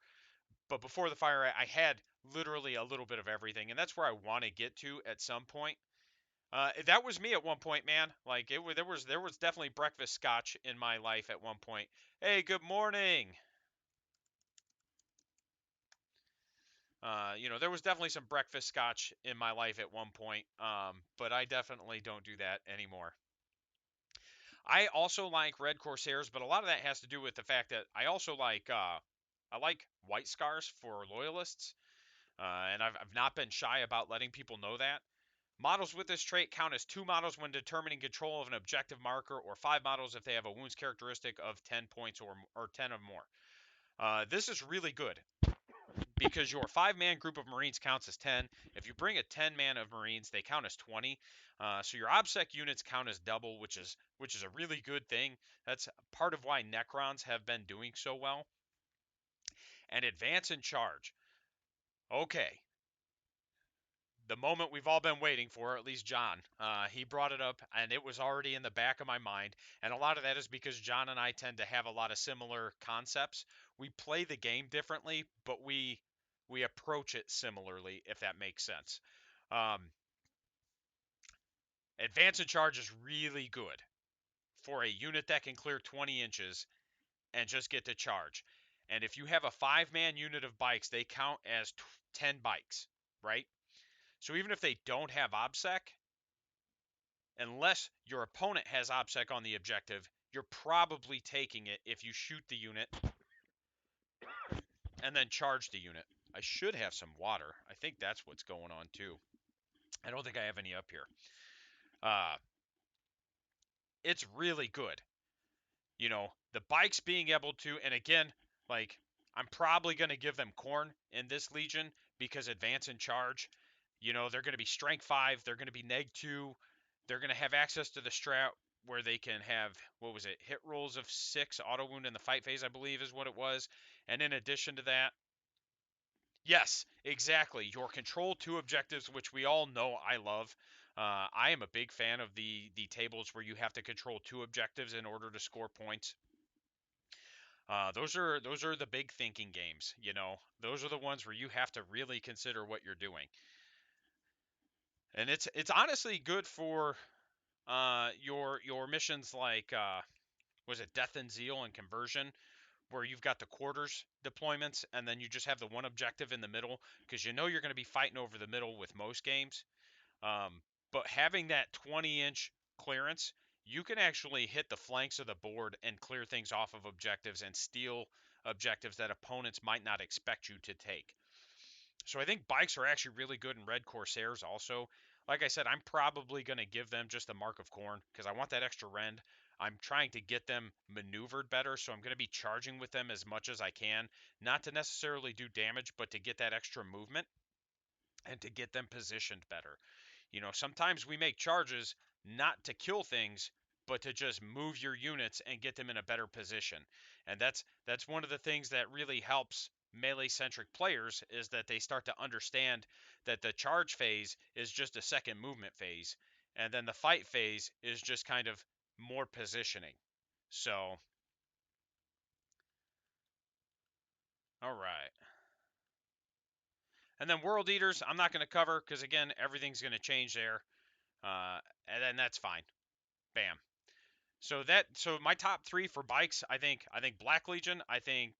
but before the fire, I had literally a little bit of everything, and that's where I want to get to at some point. That was me at one point, man. Like, there was definitely breakfast scotch in my life at one point. Hey, good morning. There was definitely some breakfast scotch in my life at one point. But I definitely don't do that anymore. I also like Red Corsairs, but a lot of that has to do with the fact that I like White Scars for loyalists, and I've not been shy about letting people know that. Models with this trait count as 2 models when determining control of an objective marker, or 5 models if they have a wounds characteristic of 10 points or 10 or more. This is really good because your 5-man group of Marines counts as 10. If you bring a 10-man of Marines, they count as 20. So your OBSEC units count as double, which is a really good thing. That's part of why Necrons have been doing so well. And advance and charge. Okay, the moment we've all been waiting for, at least John. He brought it up, and it was already in the back of my mind. And a lot of that is because John and I tend to have a lot of similar concepts. We play the game differently, but we we approach it similarly, if that makes sense. Um, Advance and Charge is really good for a unit that can clear 20 inches and just get to charge. And if you have a 5-man unit of bikes, they count as 10 bikes, right? So even if they don't have OBSEC, unless your opponent has OBSEC on the objective, you're probably taking it if you shoot the unit and then charge the unit. I should have some water. I think that's what's going on too. I don't think I have any up here. Uh, it's really good. You know, the bikes being able to, and again, like, I'm probably going to give them corn in this Legion because Advance and Charge, you know, they're going to be Strength 5, they're going to be Neg 2, they're going to have access to the strat where they can have, what was it, hit rolls of 6, auto wound in the fight phase, I believe is what it was. And in addition to that, yes, exactly. Your control 2 objectives, which we all know I love. I am a big fan of the tables where you have to control 2 objectives in order to score points. Those are the big thinking games. You know, those are the ones where you have to really consider what you're doing. And it's honestly good for your missions like was it Death and Zeal and Conversion, where you've got the quarters deployments and then you just have the one objective in the middle because you know you're going to be fighting over the middle with most games. But having that 20-inch clearance, you can actually hit the flanks of the board and clear things off of objectives and steal objectives that opponents might not expect you to take. So I think bikes are actually really good in Red Corsairs also. Like I said, I'm probably going to give them just a Mark of Corn because I want that extra rend. I'm trying to get them maneuvered better, so I'm going to be charging with them as much as I can. Not to necessarily do damage, but to get that extra movement and to get them positioned better. You know, sometimes we make charges not to kill things, but to just move your units and get them in a better position. And that's one of the things that really helps melee centric players is that they start to understand that the charge phase is just a second movement phase and then the fight phase is just kind of more positioning. So, all right. And then World Eaters, I'm not going to cover because again, everything's going to change there. And then that's fine. Bam. So my top 3 for bikes, I think Black Legion, I think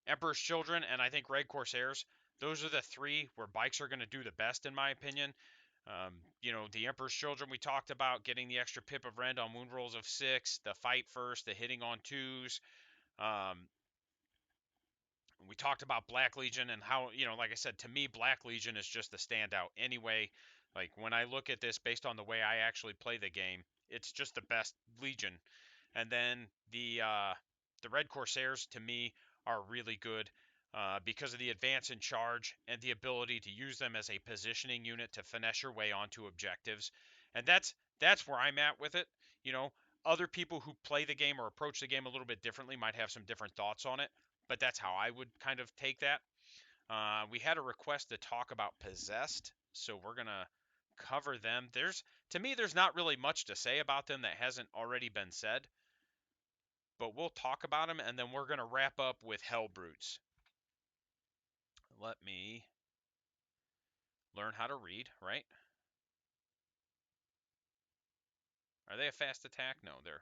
Emperor's Children, and I think Red Corsairs. Those are the 3 where bikes are going to do the best in my opinion. You know, the Emperor's Children we talked about getting the extra pip of rend on wound rolls of 6, the fight first, the hitting on 2s. Um, we talked about Black Legion and how, you know, like I said, to me, Black Legion is just the standout anyway. Like when I look at this based on the way I actually play the game, it's just the best Legion. And then the Red Corsairs to me are really good because of the advance and charge and the ability to use them as a positioning unit to finesse your way onto objectives. And that's where I'm at with it. You know, other people who play the game or approach the game a little bit differently might have some different thoughts on it, but that's how I would kind of take that. We had a request to talk about Possessed, so we're gonna cover them. To me, there's not really much to say about them that hasn't already been said, but we'll talk about them, and then we're gonna wrap up with Helbrutes. Let me learn how to read, right? Are they a fast attack? No, they're.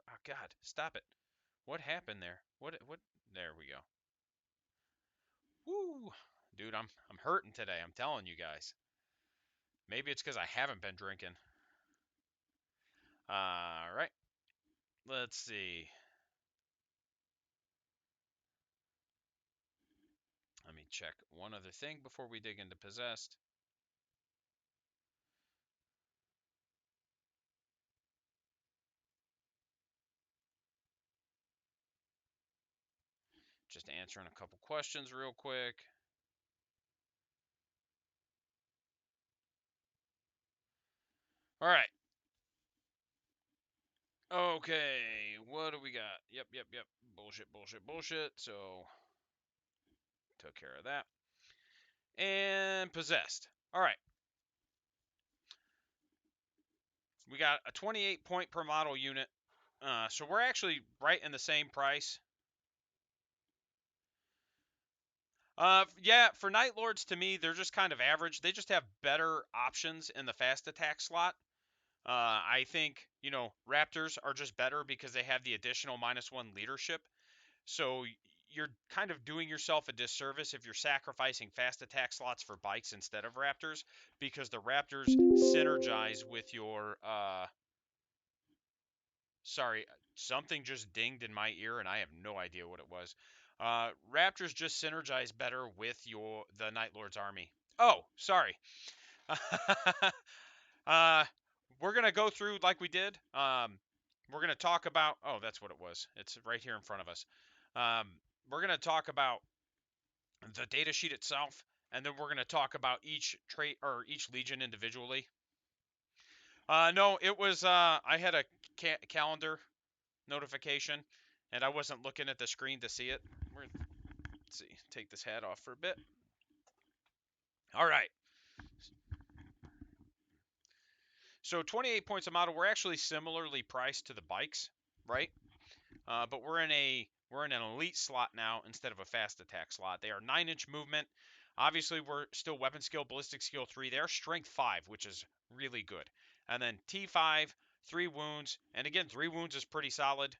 Oh God, stop it! What happened there? What? There we go. Woo, dude, I'm hurting today. I'm telling you guys. Maybe it's because I haven't been drinking. All right. Let's see. Let me check one other thing before we dig into Possessed. Just answering a couple questions real quick. All right. Okay, what do we got? Yep. Bullshit. So, took care of that. And Possessed. All right. We got a 28 point per model unit. So we're actually right in the same price. Yeah, for Night Lords, to me, they're just kind of average. They just have better options in the fast attack slot. I think, Raptors are just better because they have the additional -1 leadership. So you're kind of doing yourself a disservice if you're sacrificing fast attack slots for bikes instead of Raptors, because the Raptors synergize with your. Sorry, something just dinged in my ear, and I have no idea what it was. Raptors just synergize better with the Night Lord's army. Oh, sorry. uh, we're gonna go through like we did. We're gonna talk about. Oh, that's what it was. It's right here in front of us. Um, we're gonna talk about the data sheet itself, and then we're gonna talk about each trait or each legion individually. No, it was. I had a calendar notification, and I wasn't looking at the screen to see it. Let's see. Take this hat off for a bit. All right. So 28 points a model. We're actually similarly priced to the bikes, right? But we're in an elite slot now instead of a fast attack slot. They are 9-inch movement. Obviously, we're still weapon skill, ballistic skill 3. They are strength 5, which is really good. And then T5, 3 wounds. And again, 3 wounds is pretty solid.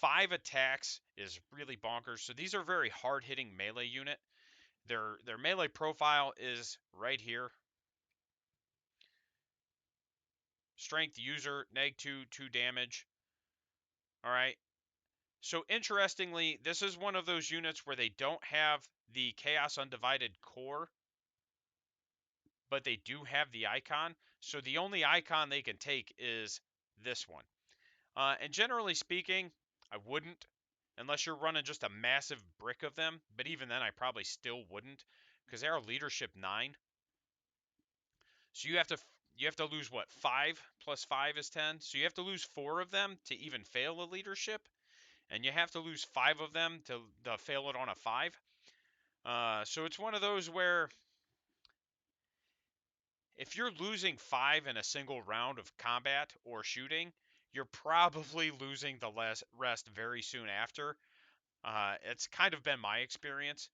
5 attacks is really bonkers. So these are very hard-hitting melee unit. Their melee profile is right here. Strength user, -2, 2 damage. All right. So interestingly, this is one of those units where they don't have the Chaos Undivided core, but they do have the icon. So the only icon they can take is this one. And generally speaking, I wouldn't, unless you're running just a massive brick of them. But even then, I probably still wouldn't, because they are leadership 9. So you have to lose what, 5 plus 5 is 10. So you have to lose 4 of them to even fail a leadership, and you have to lose 5 of them to fail it on a 5. So it's one of those where if you're losing 5 in a single round of combat or shooting, you're probably losing the rest very soon after. It's kind of been my experience.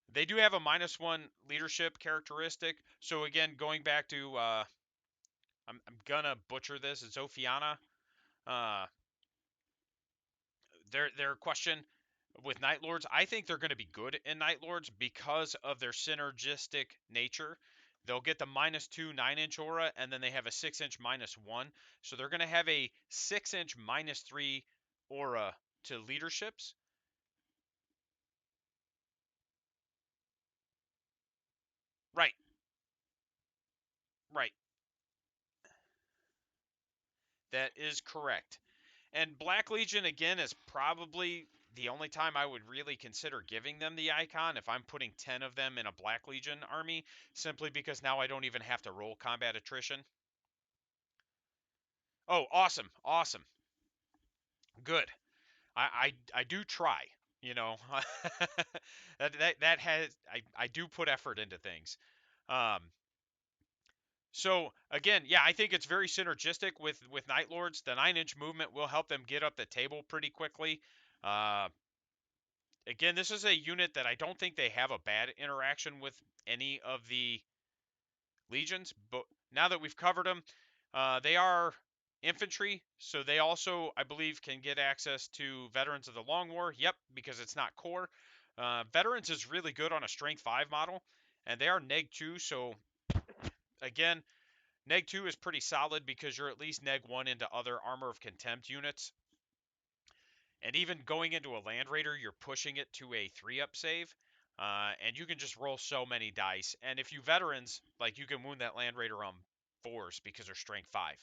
They do have a -1 leadership characteristic. So again, going back to, I'm gonna butcher this, Zophiana. Uh, their question with Night Lords, I think they're going to be good in Night Lords because of their synergistic nature. They'll get the -2 9-inch aura, and then they have a 6-inch -1. So they're going to have a 6-inch -3 aura to leaderships. Right, right. That is correct. And Black Legion, again, is probably the only time I would really consider giving them the icon if I'm putting 10 of them in a Black Legion army, simply because now I don't even have to roll combat attrition. Oh, awesome, awesome, good. I do try, you know. that has I do put effort into things. Um, so again, yeah, I think it's very synergistic with Night Lords. The 9-inch movement will help them get up the table pretty quickly. Uh, Again, this is a unit that I don't think they have a bad interaction with any of the legions, but now that we've covered them, they are infantry, so they also, I believe, can get access to Veterans of the Long War. Yep, because it's not core. Veterans is really good on a Strength 5 model, and they are Neg 2, so again, Neg 2 is pretty solid because you're at least Neg 1 into other Armor of Contempt units. And even going into a Land Raider, you're pushing it to a 3-up save. And you can just roll so many dice. And if you veterans, like, you can wound that Land Raider on 4s because they're strength 5.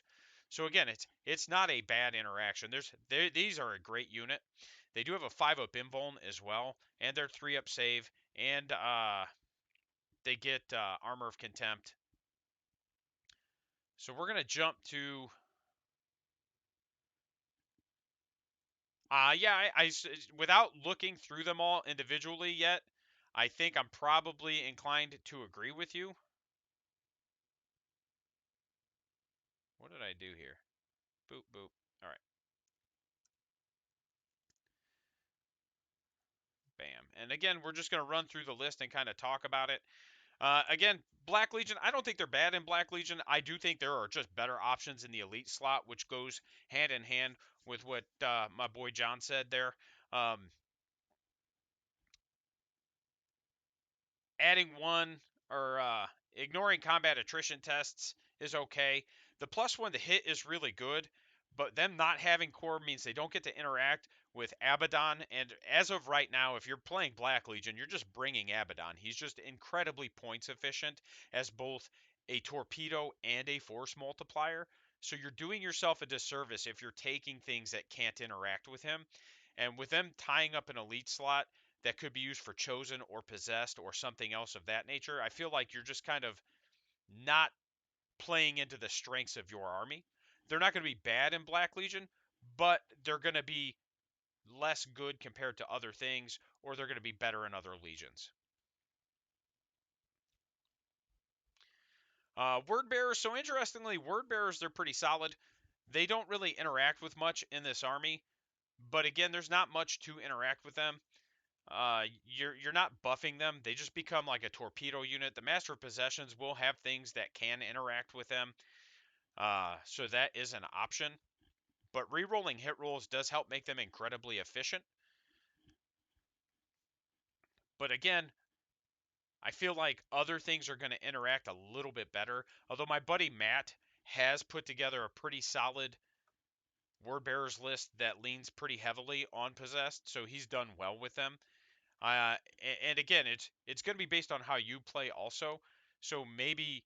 So again, it's not a bad interaction. These are a great unit. They do have a 5-up invuln as well, and they're 3-up save, and they get Armor of Contempt. So we're gonna jump to yeah, without looking through them all individually yet, I think I'm probably inclined to agree with you. What did I do here? Boop, boop. All right. Bam. And again, we're just going to run through the list and kind of talk about it. Again, Black Legion, I don't think they're bad in Black Legion. I do think there are just better options in the elite slot, which goes hand in hand with what my boy John said there. Um, Adding one or ignoring combat attrition tests is okay. The +1 to hit is really good, but them not having core means they don't get to interact with Abaddon. And as of right now, if you're playing Black Legion, you're just bringing Abaddon. He's just incredibly points efficient as both a torpedo and a force multiplier. So you're doing yourself a disservice if you're taking things that can't interact with him. And with them tying up an elite slot, that could be used for chosen or possessed or something else of that nature, I feel like you're just kind of not playing into the strengths of your army. They're not going to be bad in Black Legion, but they're going to be less good compared to other things, or they're going to be better in other legions. Word bearers. So interestingly, word bearers, they're pretty solid. They don't really interact with much in this army, but again, there's not much to interact with them. You're not buffing them. They just become like a torpedo unit. The Master of Possessions will have things that can interact with them, so that is an option. But re-rolling hit rolls does help make them incredibly efficient. But again, I feel like other things are going to interact a little bit better. Although my buddy Matt has put together a pretty solid word bearers list that leans pretty heavily on possessed, so he's done well with them. And again, it's going to be based on how you play also. So maybe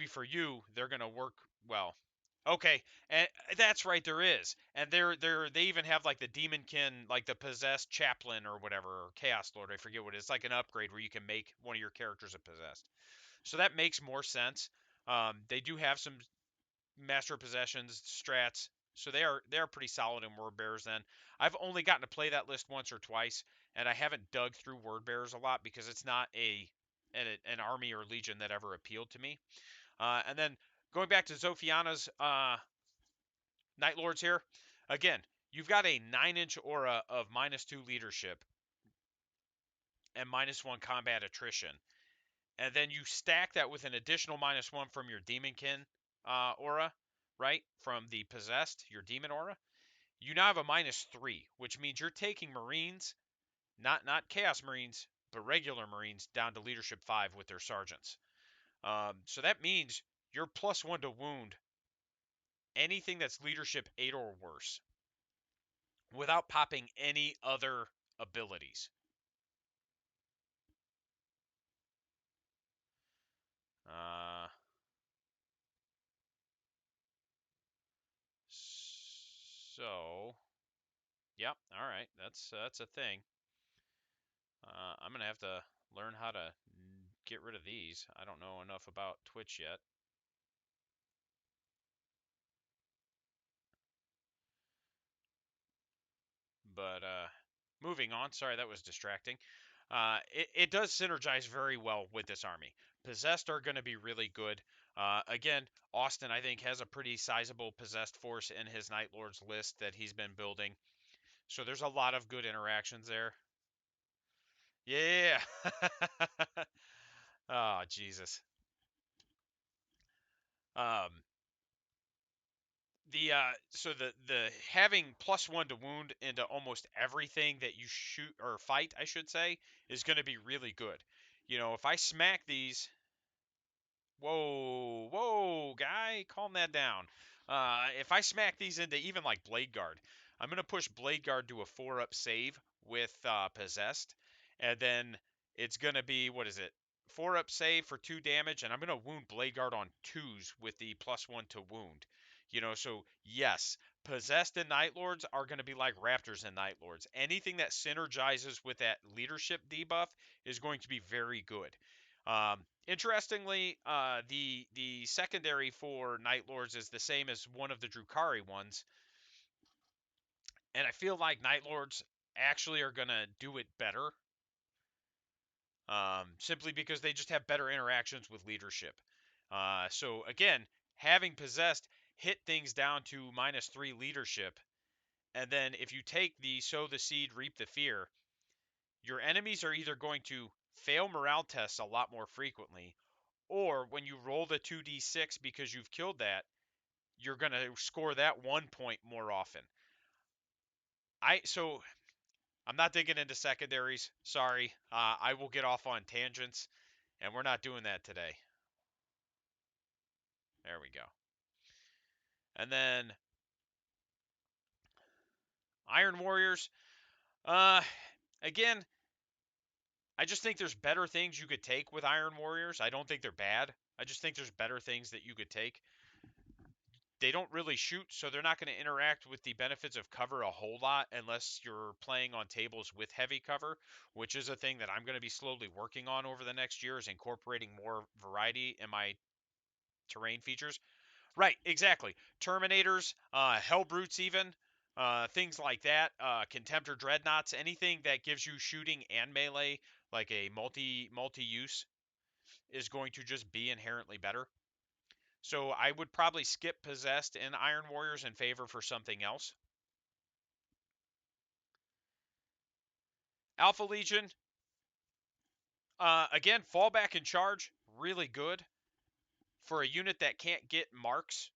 for you they're going to work well. Okay, and that's right, there is, and they even have like the demonkin, like the possessed chaplain or whatever, or chaos lord. I forget what it is. It's like an upgrade where you can make one of your characters a possessed. So that makes more sense. They do have some master possessions strats, so they are pretty solid in word bearers. Then I've only gotten to play that list once or twice, and I haven't dug through word bearers a lot because it's not an army or legion that ever appealed to me. And then going back to Zophiana's Night Lords here, again, you've got a 9-inch aura of -2 leadership and -1 combat attrition, and then you stack that with an additional -1 from your demonkin aura, right? From the possessed, your demon aura. You now have a -3, which means you're taking Marines, not Chaos Marines, but regular Marines down to leadership 5 with their sergeants. So that means you're +1 to wound anything that's leadership 8 or worse without popping any other abilities. Uh, so, yep, all right, that's a thing. I'm gonna have to learn how to get rid of these. I don't know enough about Twitch yet. But moving on, sorry, that was distracting. It does synergize very well with this army. Possessed are going to be really good. Again, Austin, I think, has a pretty sizable possessed force in his Night Lords list that he's been building. So there's a lot of good interactions there. Yeah. Oh, Jesus. Um, the having +1 to wound into almost everything that you shoot or fight, I should say, is going to be really good. You know, if I smack these, whoa, whoa, guy, calm that down. If I smack these into even like Blade Guard, I'm going to push Blade Guard to a 4-up save with Possessed, and then it's going to be, what is it? 4-up save for 2 damage, and I'm going to wound Blade Guard on 2s with the +1 to wound. You know, so yes, Possessed and Night Lords are going to be like Raptors and Night Lords. Anything that synergizes with that leadership debuff is going to be very good. Interestingly, the secondary for Night Lords is the same as one of the Drukhari ones, and I feel like Night Lords actually are gonna do it better, simply because they just have better interactions with leadership. So again, having possessed hit things down to -3 leadership, and then if you take the sow the seed, reap the fear, your enemies are either going to fail morale tests a lot more frequently, or when you roll the 2d6 because you've killed that, you're going to score that 1 point more often. So I'm not digging into secondaries. Sorry. I will get off on tangents, and we're not doing that today. There we go. And then Iron Warriors. Again, I just think there's better things you could take with Iron Warriors. I don't think they're bad. I just think there's better things that you could take. They don't really shoot, so they're not going to interact with the benefits of cover a whole lot unless you're playing on tables with heavy cover, which is a thing that I'm going to be slowly working on over the next year, is incorporating more variety in my terrain features. Right, exactly. Terminators, Helbrutes even, things like that, Contemptor Dreadnoughts, anything that gives you shooting and melee, like a multi-use, is going to just be inherently better. So I would probably skip Possessed and Iron Warriors in favor for something else. Alpha Legion, again, fallback and charge, really good. For a unit that can't get marks,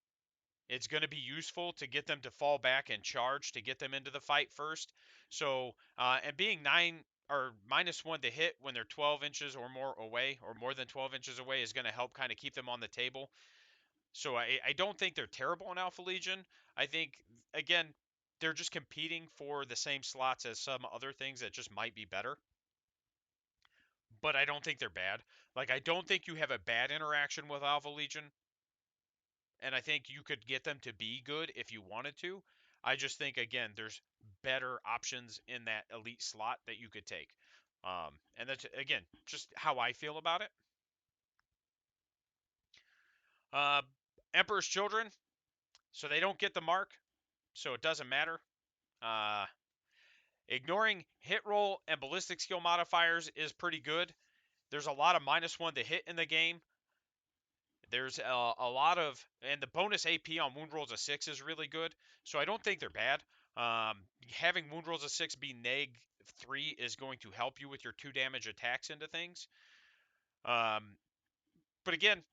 it's going to be useful to get them to fall back and charge to get them into the fight first. So, and being 9 or -1 to hit when they're 12 inches or more away, or more than 12 inches away, is going to help kind of keep them on the table. So I don't think they're terrible in Alpha Legion. I think, again, they're just competing for the same slots as some other things that just might be better. But I don't think they're bad. Like, I don't think you have a bad interaction with Alpha Legion. And I think you could get them to be good if you wanted to. I just think, again, there's better options in that elite slot that you could take. And that's, again, just how I feel about it. Uh, Emperor's Children, so they don't get the mark, so it doesn't matter. Uh, Ignoring hit roll and ballistic skill modifiers is pretty good. There's a lot of -1 to hit in the game. There's a lot of, and the bonus AP on wound rolls of 6 is really good. So I don't think they're bad. Having wound rolls of 6 be -3 is going to help you with your 2 damage attacks into things. But again,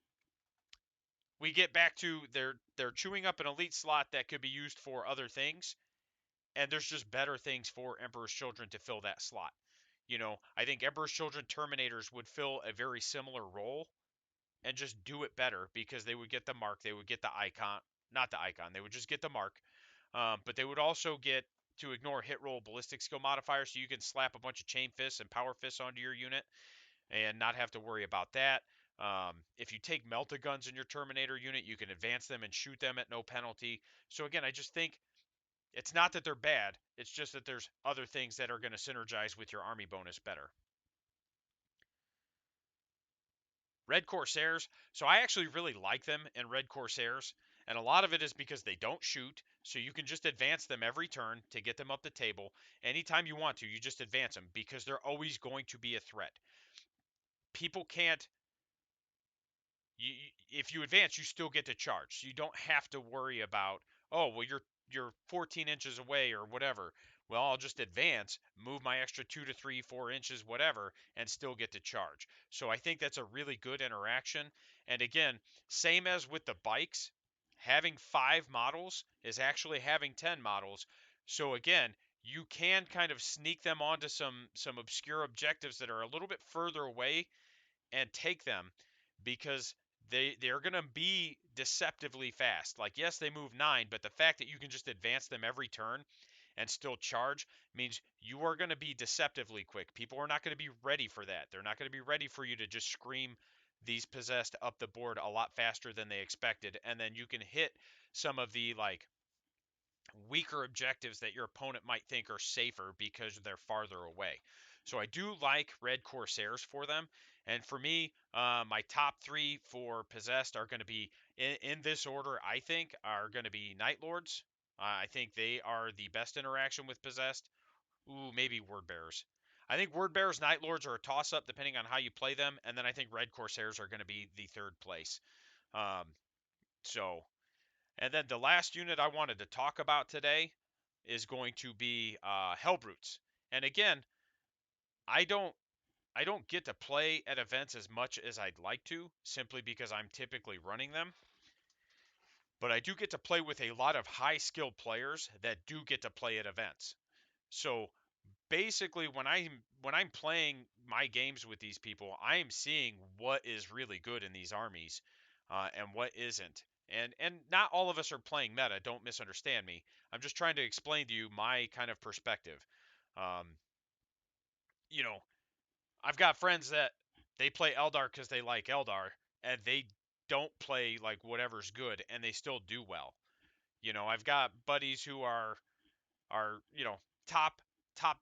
we get back to they're chewing up an elite slot that could be used for other things, and there's just better things for Emperor's Children to fill that slot. I think Emperor's Children Terminators would fill a very similar role and just do it better because they would get the mark, they would get the icon, not the icon, they would just get the mark. But they would also get to ignore hit roll ballistic skill modifier, so you can slap a bunch of chain fists and power fists onto your unit and not have to worry about that. If you take melta guns in your Terminator unit, you can advance them and shoot them at no penalty. So again, I just think it's not that they're bad, it's just that there's other things that are going to synergize with your army bonus better. Red Corsairs. So I actually really like them in Red Corsairs, and a lot of it is because they don't shoot, so you can just advance them every turn to get them up the table. Anytime you want to, you just advance them because they're always going to be a threat. People can't. If you advance, you still get to charge. So you don't have to worry about, oh, well, you're 14 inches away or whatever. Well, I'll just advance, move my extra 2 to 3, 4 inches, whatever, and still get to charge. So I think that's a really good interaction. And again, same as with the bikes, having 5 models is actually having 10 models. So again, you can kind of sneak them onto some obscure objectives that are a little bit further away and take them because they're going to be deceptively fast. Like, yes, they move 9, but the fact that you can just advance them every turn and still charge means you are going to be deceptively quick. People are not going to be ready for that. They're not going to be ready for you to just scream these possessed up the board a lot faster than they expected, and then you can hit some of the like weaker objectives that your opponent might think are safer because they're farther away. So I do like Red Corsairs for them. And for me, my top 3 for Possessed are going to be, in this order, I think, are going to be Night Lords. I think they are the best interaction with Possessed. Ooh, maybe Word Bearers. I think Word Bearers, Night Lords are a toss up depending on how you play them. And then I think Red Corsairs are going to be the third place. Um, so and then the last unit I wanted to talk about today is going to be Helbrutes. And again, I don't I don't get to play at events as much as I'd like to, simply because I'm typically running them. But I do get to play with a lot of high skilled players that do get to play at events. So basically, when I'm playing my games with these people, I am seeing what is really good in these armies, and what isn't. And not all of us are playing meta. Don't misunderstand me. I'm just trying to explain to you my kind of perspective. Um, you know, I've got friends that they play Eldar because they like Eldar, and they don't play like whatever's good, and they still do well. I've got buddies who are top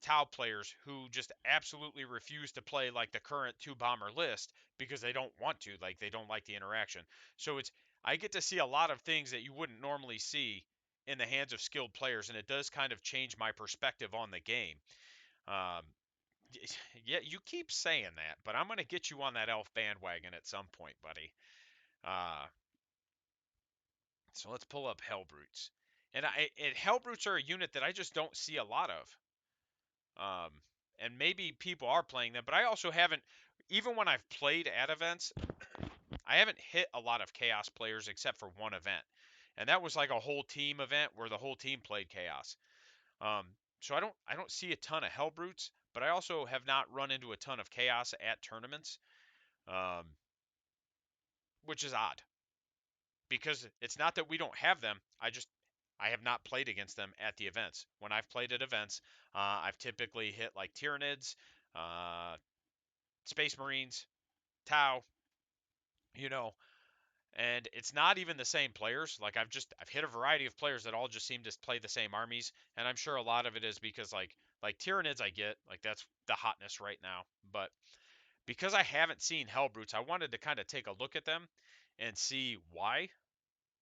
Tau players who just absolutely refuse to play like the current two bomber list because they don't want to, like they don't like the interaction. So I get to see a lot of things that you wouldn't normally see in the hands of skilled players, and it does kind of change my perspective on the game. Um, yeah, you keep saying that, but I'm gonna get you on that elf bandwagon at some point, buddy. Uh, so let's pull up Helbrutes, and Helbrutes are a unit that I just don't see a lot of. Um, and maybe people are playing them, but I also haven't, even when I've played at events, I haven't hit a lot of Chaos players except for one event. And that was like a whole team event where the whole team played Chaos. So I don't see a ton of Hellbrutes, but I also have not run into a ton of Chaos at tournaments, um, which is odd because it's not that we don't have them. I have not played against them at the events. When I've played at events, I've typically hit like Tyranids, uh, Space Marines, Tau, you know, and it's not even the same players. Like I've hit a variety of players that all just seem to play the same armies, and I'm sure a lot of it is because like Tyranids I get, like that's the hotness right now. But because I haven't seen Hellbrutes, I wanted to kind of take a look at them and see why,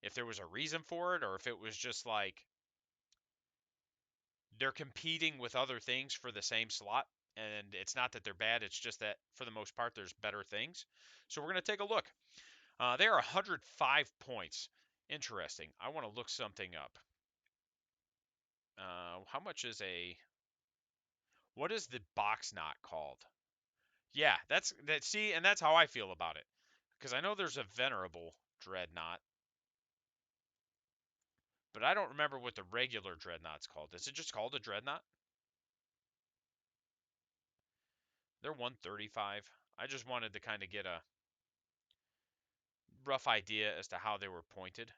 if there was a reason for it, or if it was just like they're competing with other things for the same slot. And it's not that they're bad, it's just that for the most part there's better things. So we're going to take a look. They are 105 points. Interesting. I want to look something up. How much is what is the box knot called? Yeah, that's that. See, and that's how I feel about it. Because I know there's a venerable dreadnought, but I don't remember what the regular dreadnought's called. Is it just called a dreadnought? They're 135. I just wanted to kind of get a rough idea as to how they were pointed.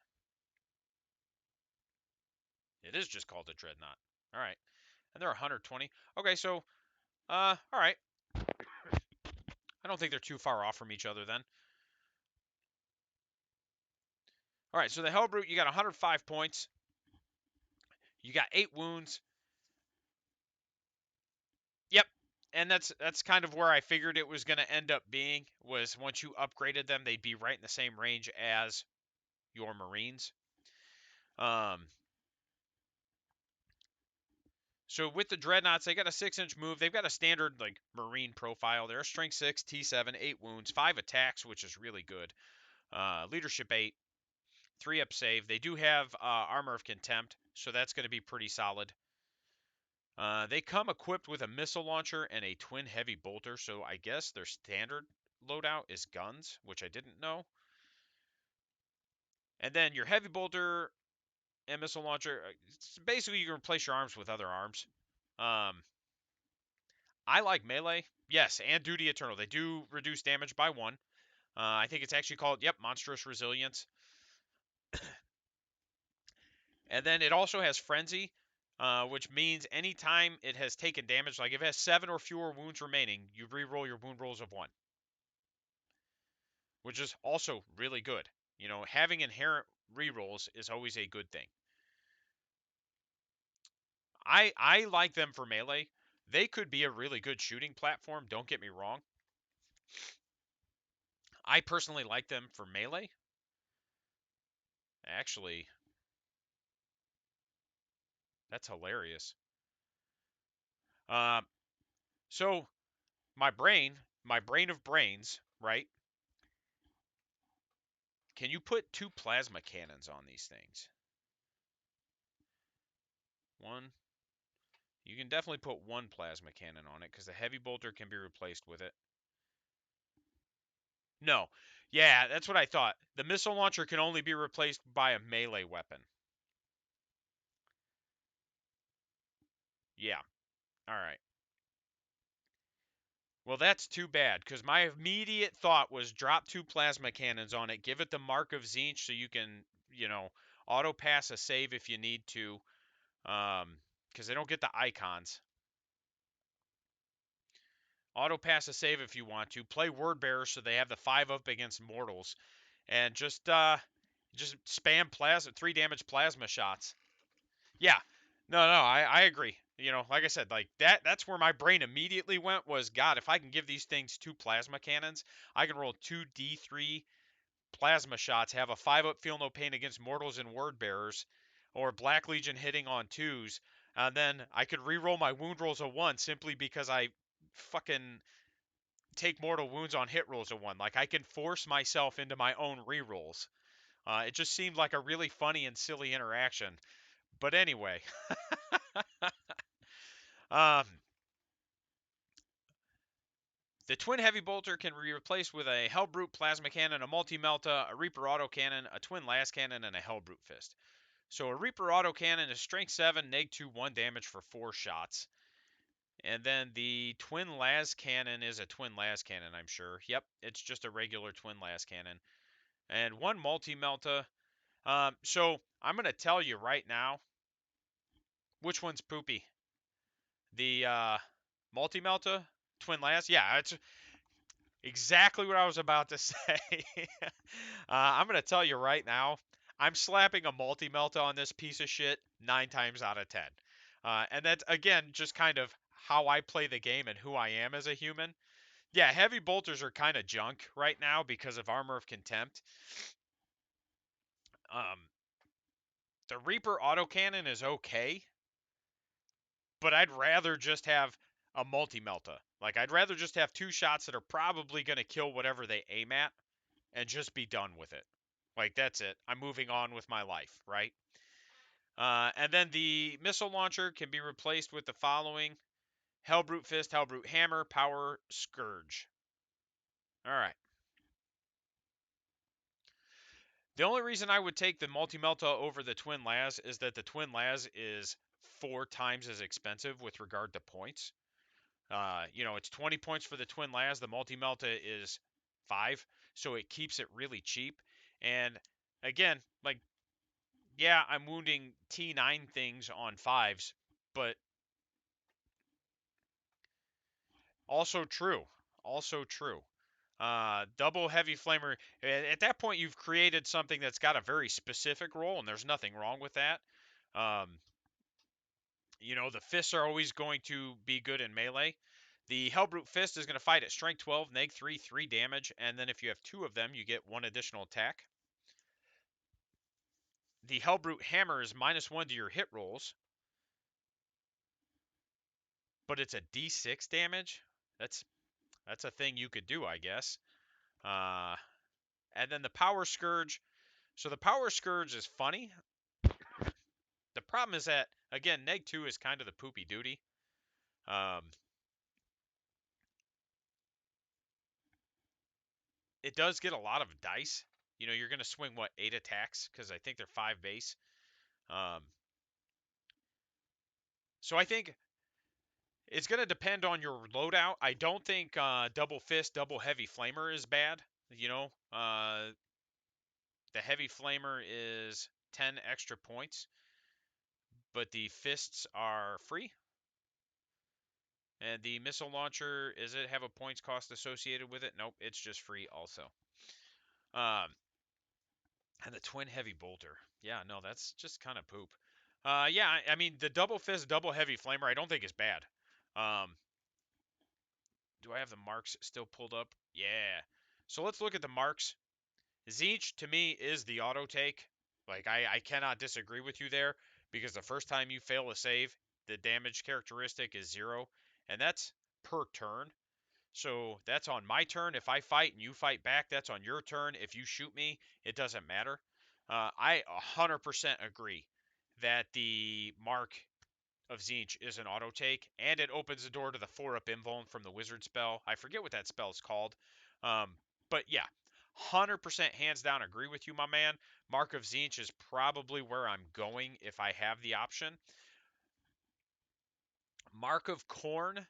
It is just called a dreadnought. All right. And they're 120. Okay, so all right. I don't think they're too far off from each other then. All right, so the Hellbrute, you got 105 points. You got 8 wounds. Yep. And that's kind of where I figured it was going to end up being, was once you upgraded them, they'd be right in the same range as your Marines. Um, so with the Dreadnoughts, they got a 6-inch move. They've got a standard like Marine profile. They're a Strength 6, T7, 8 wounds, 5 attacks, which is really good. Leadership 8, 3 up save. They do have Armor of Contempt, so that's going to be pretty solid. They come equipped with a missile launcher and a twin heavy bolter, so I guess their standard loadout is guns, which I didn't know. And then your heavy bolter and missile launcher, basically you can replace your arms with other arms. I like melee, yes, and duty eternal. They do reduce damage by 1. I think it's actually called, yep, monstrous resilience. And then it also has frenzy, which means anytime it has taken damage, like if it has 7 or fewer wounds remaining, you re-roll your wound rolls of 1, which is also really good. Having inherent rerolls is always a good thing. I like them for melee. They could be a really good shooting platform, don't get me wrong. I personally like them for melee. Actually, that's hilarious. Uh, so my brain of brains, right? Can you put 2 plasma cannons on these things? One, You can definitely put one plasma cannon on it because the heavy bolter can be replaced with it. No. Yeah, that's what I thought. The missile launcher can only be replaced by a melee weapon. Yeah. All right. Well, that's too bad because my immediate thought was drop 2 plasma cannons on it, give it the mark of Zinch so you can, auto pass a save if you need to, because they don't get the icons. Auto pass a save if you want to. Play Word Bearer so they have the 5 up against mortals, and just spam 3 damage plasma shots. Yeah. No, I agree. Like I said, like that's where my brain immediately went was, God, if I can give these things 2 plasma cannons, I can roll 2 D3 plasma shots, have a 5 up feel no pain against mortals and word bearers, or Black Legion hitting on 2s, and then I could re-roll my wound rolls a 1 simply because I fucking take mortal wounds on hit rolls a 1. Like I can force myself into my own re-rolls. It just seemed like a really funny and silly interaction. But anyway, um, the twin heavy bolter can be replaced with a Helbrute plasma cannon, a multi-melta, a Reaper autocannon, a twin las cannon, and a Helbrute fist. So a Reaper autocannon is strength 7, neg 2, 1 damage for 4 shots. And then the twin las cannon is a twin las cannon, I'm sure. Yep, it's just a regular twin las cannon. And 1 multi-melta. So I'm going to tell you right now which one's poopy. The multi-melta, twin las? Yeah, it's exactly what I was about to say. I'm going to tell you right now, I'm slapping a multi-melta on this piece of shit 9 times out of 10. And that's, again, just kind of how I play the game and who I am as a human. Yeah, heavy bolters are kind of junk right now because of Armor of Contempt. The Reaper autocannon is okay, but I'd rather just have a multi-melta. Like, I'd rather just have 2 shots that are probably going to kill whatever they aim at and just be done with it. Like, that's it. I'm moving on with my life, right? And then the missile launcher can be replaced with the following: Helbrute Fist, Helbrute Hammer, Power Scourge. All right. The only reason I would take the multi-melta over the twin las is that the twin las is 4 times as expensive with regard to points. It's 20 points for the twin las. The multi-melta is 5, so it keeps it really cheap. And again, like, yeah, I'm wounding T9 things on 5s, but also true. Also true. Double heavy flamer. At that point, you've created something that's got a very specific role, and there's nothing wrong with that. The fists are always going to be good in melee. The Helbrute Fist is going to fight at strength 12, neg 3, 3 damage, and then if you have 2 of them, you get 1 additional attack. The Helbrute Hammer is -1 to your hit rolls, but it's a d6 damage. That's a thing you could do, I guess. And then the Power Scourge. So the Power Scourge is funny. The problem is that, again, neg 2 is kind of the poopy duty. It does get a lot of dice. You're going to swing, 8 attacks? Because I think they're 5 base. So I think it's going to depend on your loadout. I don't think double fist, double heavy flamer is bad. The heavy flamer is 10 extra points, but the fists are free. And the missile launcher, is it have a points cost associated with it? Nope, it's just free also. And the twin heavy bolter. Yeah, no, that's just kind of poop. Yeah, I mean, the double fist, double heavy flamer, I don't think is bad. Do I have the marks still pulled up? Yeah. So let's look at the marks. Zinch, to me, is the auto take. Like, I cannot disagree with you there, because the first time you fail a save, the damage characteristic is 0, and that's per turn. So that's on my turn. If I fight and you fight back, that's on your turn. If you shoot me, it doesn't matter. I 100% agree that the mark of Tzeentch is an auto take, and it opens the door to the 4-up invuln from the wizard spell. I forget what that spell is called. But yeah, 100% hands down agree with you, my man. Mark of Tzeentch is probably where I'm going if I have the option. Mark of Corn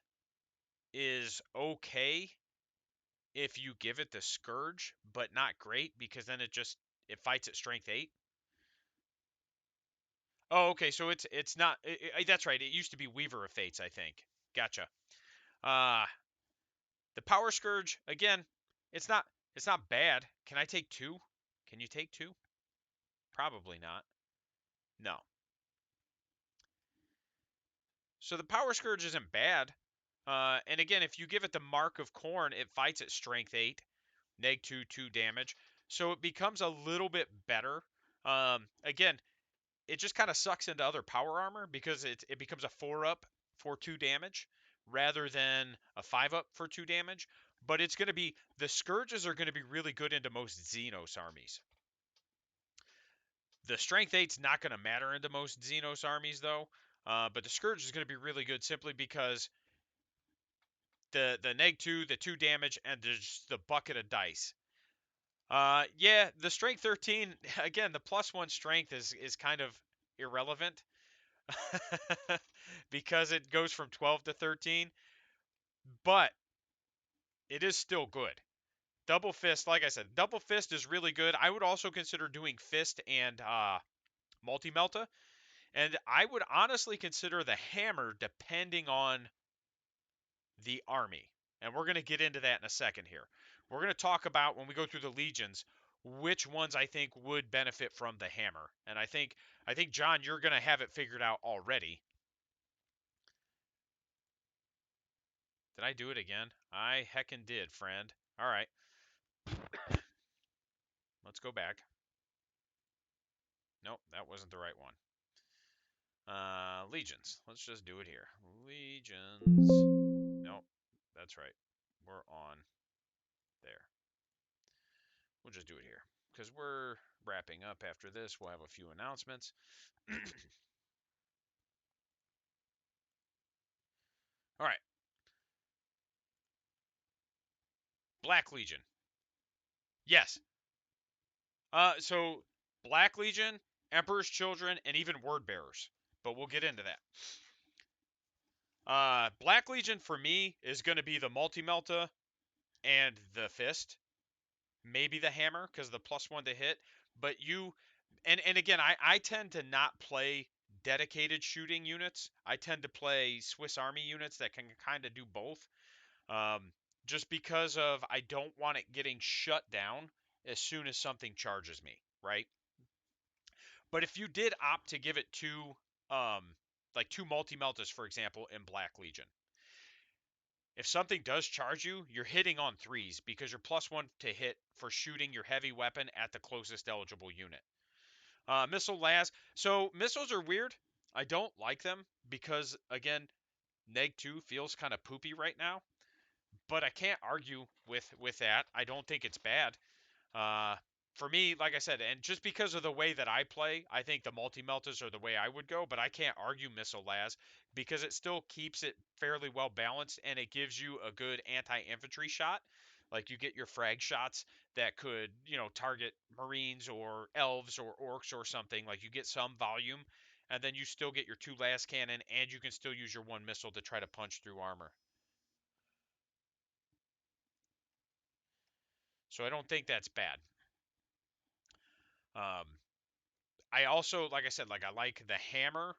is okay if you give it the Scourge, but not great because then it fights at strength 8. Oh, okay, so it's not. That's right. It used to be Weaver of Fates, I think. Gotcha. Uh the Power Scourge again. It's not bad. Can I take 2? Can you take 2? Probably not. No. So the Power Scourge isn't bad. And again, if you give it the Mark of Corn, it fights at strength 8, neg 2, 2 damage. So it becomes a little bit better. Again, it just kind of sucks into other power armor because it becomes a 4-up for 2 damage rather than a 5-up for 2 damage. But it's going to be, the Scourges are going to be really good into most Xenos armies. The strength 8's not going to matter into most Xenos armies though. But the Scourge is going to be really good simply because the neg 2, the 2 damage, and just the bucket of dice. Yeah, the strength 13, again, the +1 strength is kind of irrelevant because it goes from 12 to 13, but it is still good. Double Fist, like I said, Double Fist is really good. I would also consider doing Fist and Multi-Melta, and I would honestly consider the Hammer depending on the army. And we're going to get into that in a second here. We're going to talk about, when we go through the legions, which ones I think would benefit from the hammer. And I think John, you're going to have it figured out already. Did I do it again? I heckin' did, friend. All right. Let's go back. Nope, that wasn't the right one. Legions. Let's just do it here. Legions. Nope, that's right. We're on there. We'll just do it here because we're wrapping up after this. We'll have a few announcements. All right. Black Legion. Yes. So Black Legion, Emperor's Children, and even Word Bearers. But we'll get into that. Black Legion for me is going to be the Multi-Melta and the Fist. Maybe the Hammer because of the +1 to hit. But and again, I tend to not play dedicated shooting units. I tend to play Swiss Army units that can kind of do both. Just because of I don't want it getting shut down as soon as something charges me, right? But if you did opt to give it like 2 multi-meltas, for example, in Black Legion, if something does charge you, you're hitting on 3s because you're +1 to hit for shooting your heavy weapon at the closest eligible unit. Missile las. So missiles are weird. I don't like them because, again, neg 2 feels kind of poopy right now. But I can't argue with that. I don't think it's bad. Uh, for me, like I said, and just because of the way that I play, I think the multi-meltas are the way I would go, but I can't argue Missile Las because it still keeps it fairly well balanced and it gives you a good anti-infantry shot. Like you get your frag shots that could, target Marines or Elves or Orcs or something. Like you get some volume, and then you still get your 2 las cannon, and you can still use your 1 missile to try to punch through armor. So I don't think that's bad. Um, I also, like I said, like I like the hammer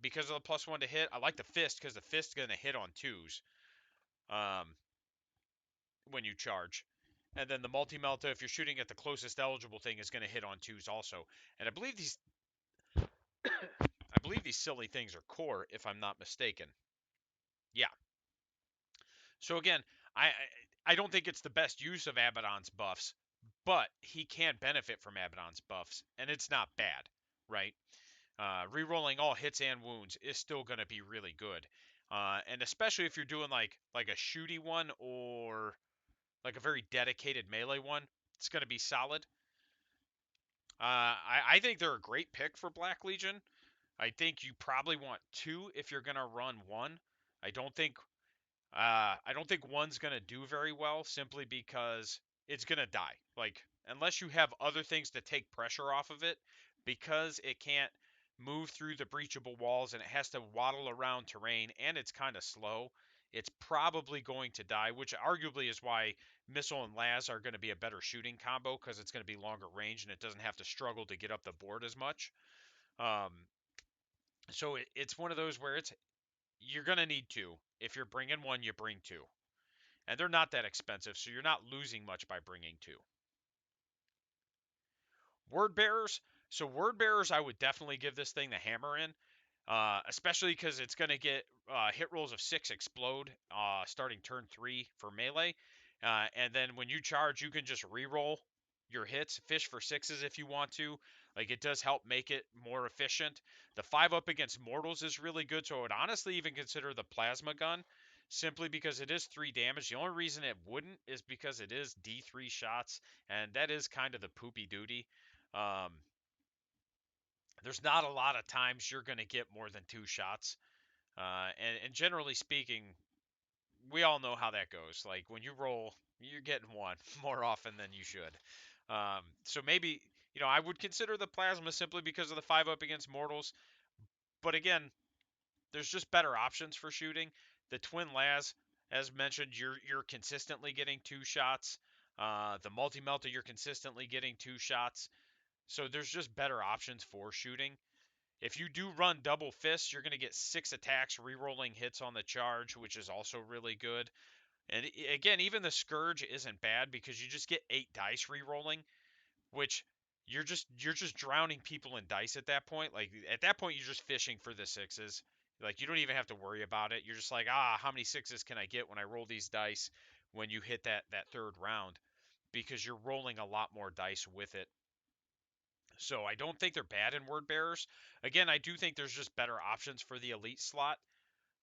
because of the +1 to hit. I like the fist because the fist's going to hit on 2s when you charge. And then the multi-melta, if you're shooting at the closest eligible thing, is going to hit on 2s also. And I believe these silly things are core, if I'm not mistaken. Yeah. So again, I I don't think it's the best use of Abaddon's buffs, but he can benefit from Abaddon's buffs, and it's not bad, right? Rerolling all hits and wounds is still going to be really good. And especially if you're doing like a shooty one or like a very dedicated melee one, it's going to be solid. I think they're a great pick for Black Legion. I think you probably want 2 if you're gonna run 1. I don't think one's gonna do very well simply because it's gonna die. Like unless you have other things to take pressure off of it, because it can't move through the breachable walls and it has to waddle around terrain and it's kind of slow. It's probably going to die, which arguably is why missile and las are going to be a better shooting combo because it's going to be longer range and it doesn't have to struggle to get up the board as much. Um, so it's one of those where you're going to need 2. If you're bringing 1, you bring 2. And they're not that expensive, so you're not losing much by bringing 2. Word bearers. So word bearers, I would definitely give this thing the hammer in, especially because it's going to get hit rolls of 6 explode starting turn 3 for melee. And then when you charge, you can just re-roll your hits, fish for 6s if you want to. Like it does help make it more efficient. The 5 up against mortals is really good, so I would honestly even consider the plasma gun simply because it is 3 damage. The only reason it wouldn't is because it is D3 shots, and that is kind of the poopy duty. Um, there's not a lot of times you're going to get more than 2 shots. And generally speaking, we all know how that goes. Like when you roll, you're getting 1 more often than you should. So maybe, I would consider the plasma simply because of the 5 up against mortals. But again, there's just better options for shooting. The twin las, as mentioned, you're consistently getting 2 shots. The multi melter, you're consistently getting 2 shots. So there's just better options for shooting. If you do run double fists, you're going to get 6 attacks, re-rolling hits on the charge, which is also really good. And again, even the Scourge isn't bad because you just get 8 dice re-rolling, which you're just drowning people in dice at that point. Like at that point, you're just fishing for the 6s. Like you don't even have to worry about it. You're just like, how many 6s can I get when I roll these dice when you hit that third round? Because you're rolling a lot more dice with it. So I don't think they're bad in word bearers. Again, I do think there's just better options for the elite slot.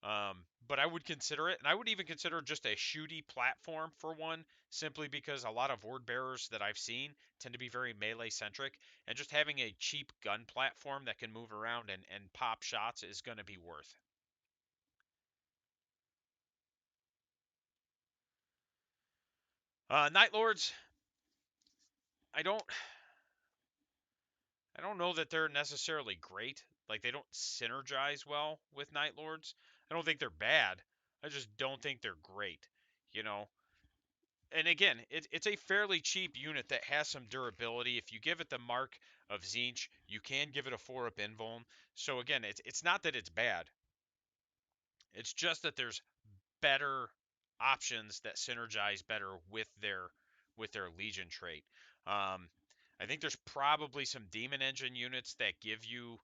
But I would consider it, and I would even consider just a shooty platform for one, simply because a lot of word bearers that I've seen tend to be very melee centric, and just having a cheap gun platform that can move around and pop shots is going to be worth. Night Lords, I don't I don't know that they're necessarily great. Like they don't synergize well with Night Lords. I don't think they're bad. I just don't think they're great. You know, and again, it's a fairly cheap unit that has some durability. If you give it the mark of Zinch, you can give it a 4-up invuln. So again, it's not that it's bad. It's just that there's better options that synergize better with their Legion trait. Um, I think there's probably some Demon Engine units that give you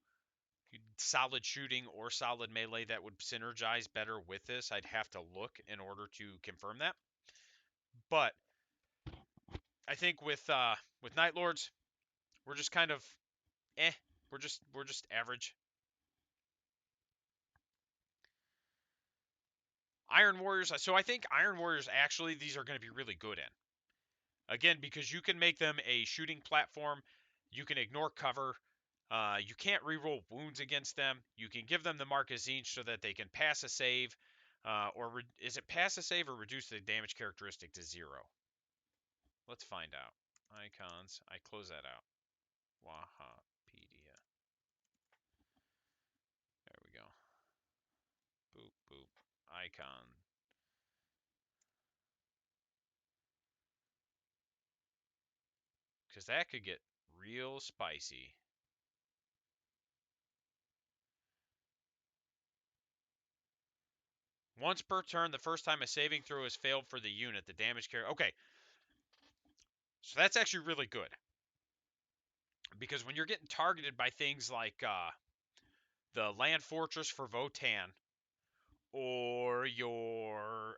solid shooting or solid melee that would synergize better with this. I'd have to look in order to confirm that. But I think with Night Lords, we're just kind of eh. We're just average. Iron Warriors. So I think Iron Warriors actually these are going to be really good in. Again, because you can make them a shooting platform. You can ignore cover. You can't reroll wounds against them. You can give them the mark of Zinch so that they can pass a save. Is it pass a save or reduce the damage characteristic to 0? Let's find out. Icons. I close that out. Wahapedia. There we go. Boop, boop. Icon. Because that could get real spicy. Once per turn, the first time a saving throw is failed for the unit, the damage carry. Okay, so that's actually really good. Because when you're getting targeted by things like the Land Fortress for Votan, or your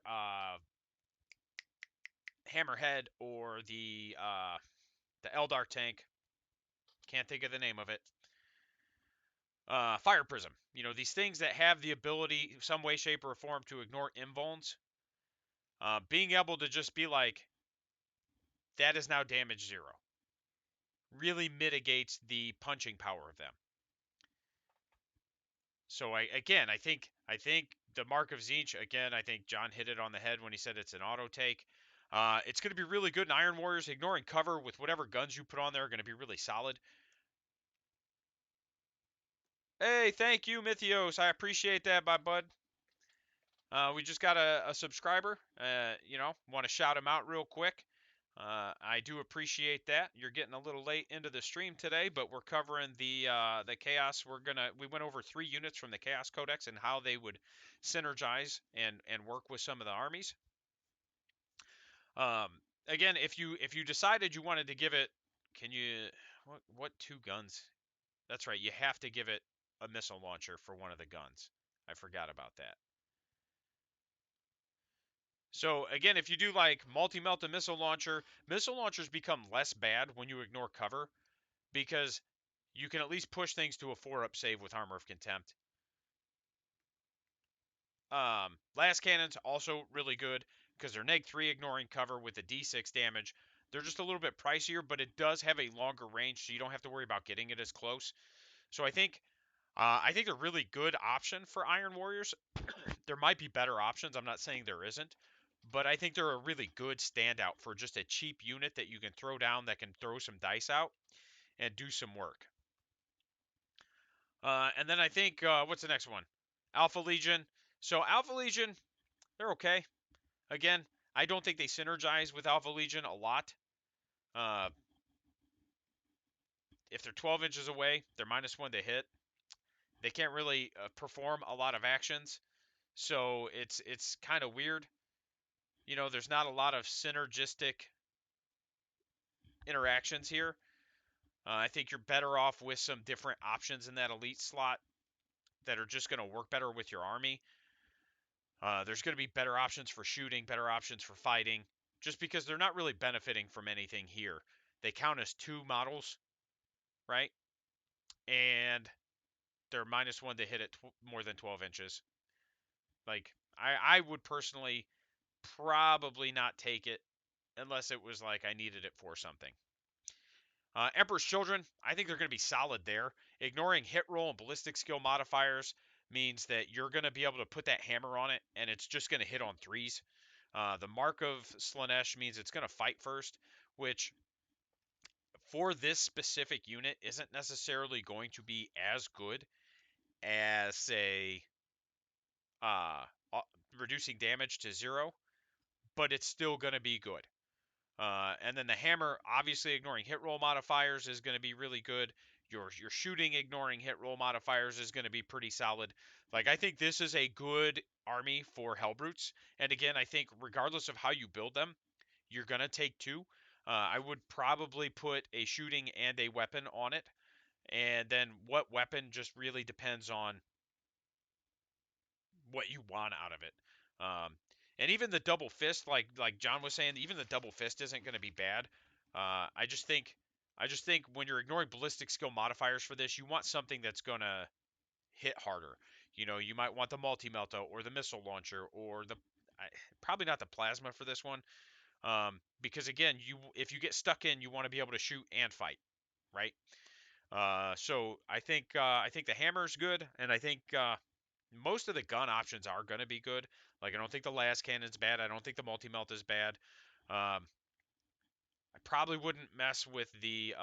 Hammerhead, or the Eldar tank, can't think of the name of it, Fire Prism. These things that have the ability, some way, shape, or form, to ignore invulns. Being able to just be like, that is now damage 0, really mitigates the punching power of them. So I think the mark of Zinch, again, I think John hit it on the head when he said it's an auto take. It's going to be really good in Iron Warriors. Ignoring cover with whatever guns you put on there are going to be really solid. Hey, thank you, Mythios. I appreciate that, my bud. We just got a subscriber. Want to shout him out real quick. I do appreciate that. You're getting a little late into the stream today, but we're covering the chaos. We went over 3 units from the Chaos Codex and how they would synergize and work with some of the armies. Again, if you decided you wanted to give it, can you what 2 guns? That's right. You have to give it a missile launcher for one of the guns. I forgot about that. So again, if you do like multi-melt and missile launchers become less bad when you ignore cover because you can at least push things to a 4-up save with Armor of Contempt. Last cannons also really good because they're neg 3 ignoring cover with a d6 damage. They're just a little bit pricier, but it does have a longer range, so you don't have to worry about getting it as close. So I think they're really good option for Iron Warriors. There might be better options. I'm not saying there isn't, but I think they're a really good standout for just a cheap unit that you can throw down that can throw some dice out and do some work. And then I think what's the next one? Alpha Legion. So Alpha Legion, they're okay. Again, I don't think they synergize with Alpha Legion a lot. If they're 12 inches away, they're -1 to hit. They can't really perform a lot of actions, so it's kind of weird. There's not a lot of synergistic interactions here. I think you're better off with some different options in that elite slot that are just going to work better with your army. There's going to be better options for shooting, better options for fighting, just because they're not really benefiting from anything here. They count as 2 models, right? And they're -1 to hit at more than 12 inches. Like, I would personally probably not take it unless it was like I needed it for something. Emperor's Children, I think they're going to be solid there. Ignoring hit roll and ballistic skill modifiers means that you're going to be able to put that hammer on it, and it's just going to hit on 3s. The Mark of Slaanesh means it's going to fight first, which for this specific unit isn't necessarily going to be as good as, say, uh, reducing damage to 0, but it's still going to be good. And then the hammer, obviously ignoring hit roll modifiers, is going to be really good. Your shooting ignoring hit roll modifiers is going to be pretty solid. Like, I think this is a good army for Helbrutes. And again, I think regardless of how you build them, you're going to take 2. I would probably put a shooting and a weapon on it. And then what weapon just really depends on what you want out of it. And even the double fist, like John was saying, even the double fist isn't going to be bad. I just think when you're ignoring ballistic skill modifiers for this, you want something that's going to hit harder. You might want the multi-melta or the missile launcher or probably not the plasma for this one, because again, if you get stuck in, you want to be able to shoot and fight, right? So I think the hammer's good, and I think most of the gun options are going to be good. Like, I don't think the last cannon's bad. I don't think the multi-melt is bad. I probably wouldn't mess with the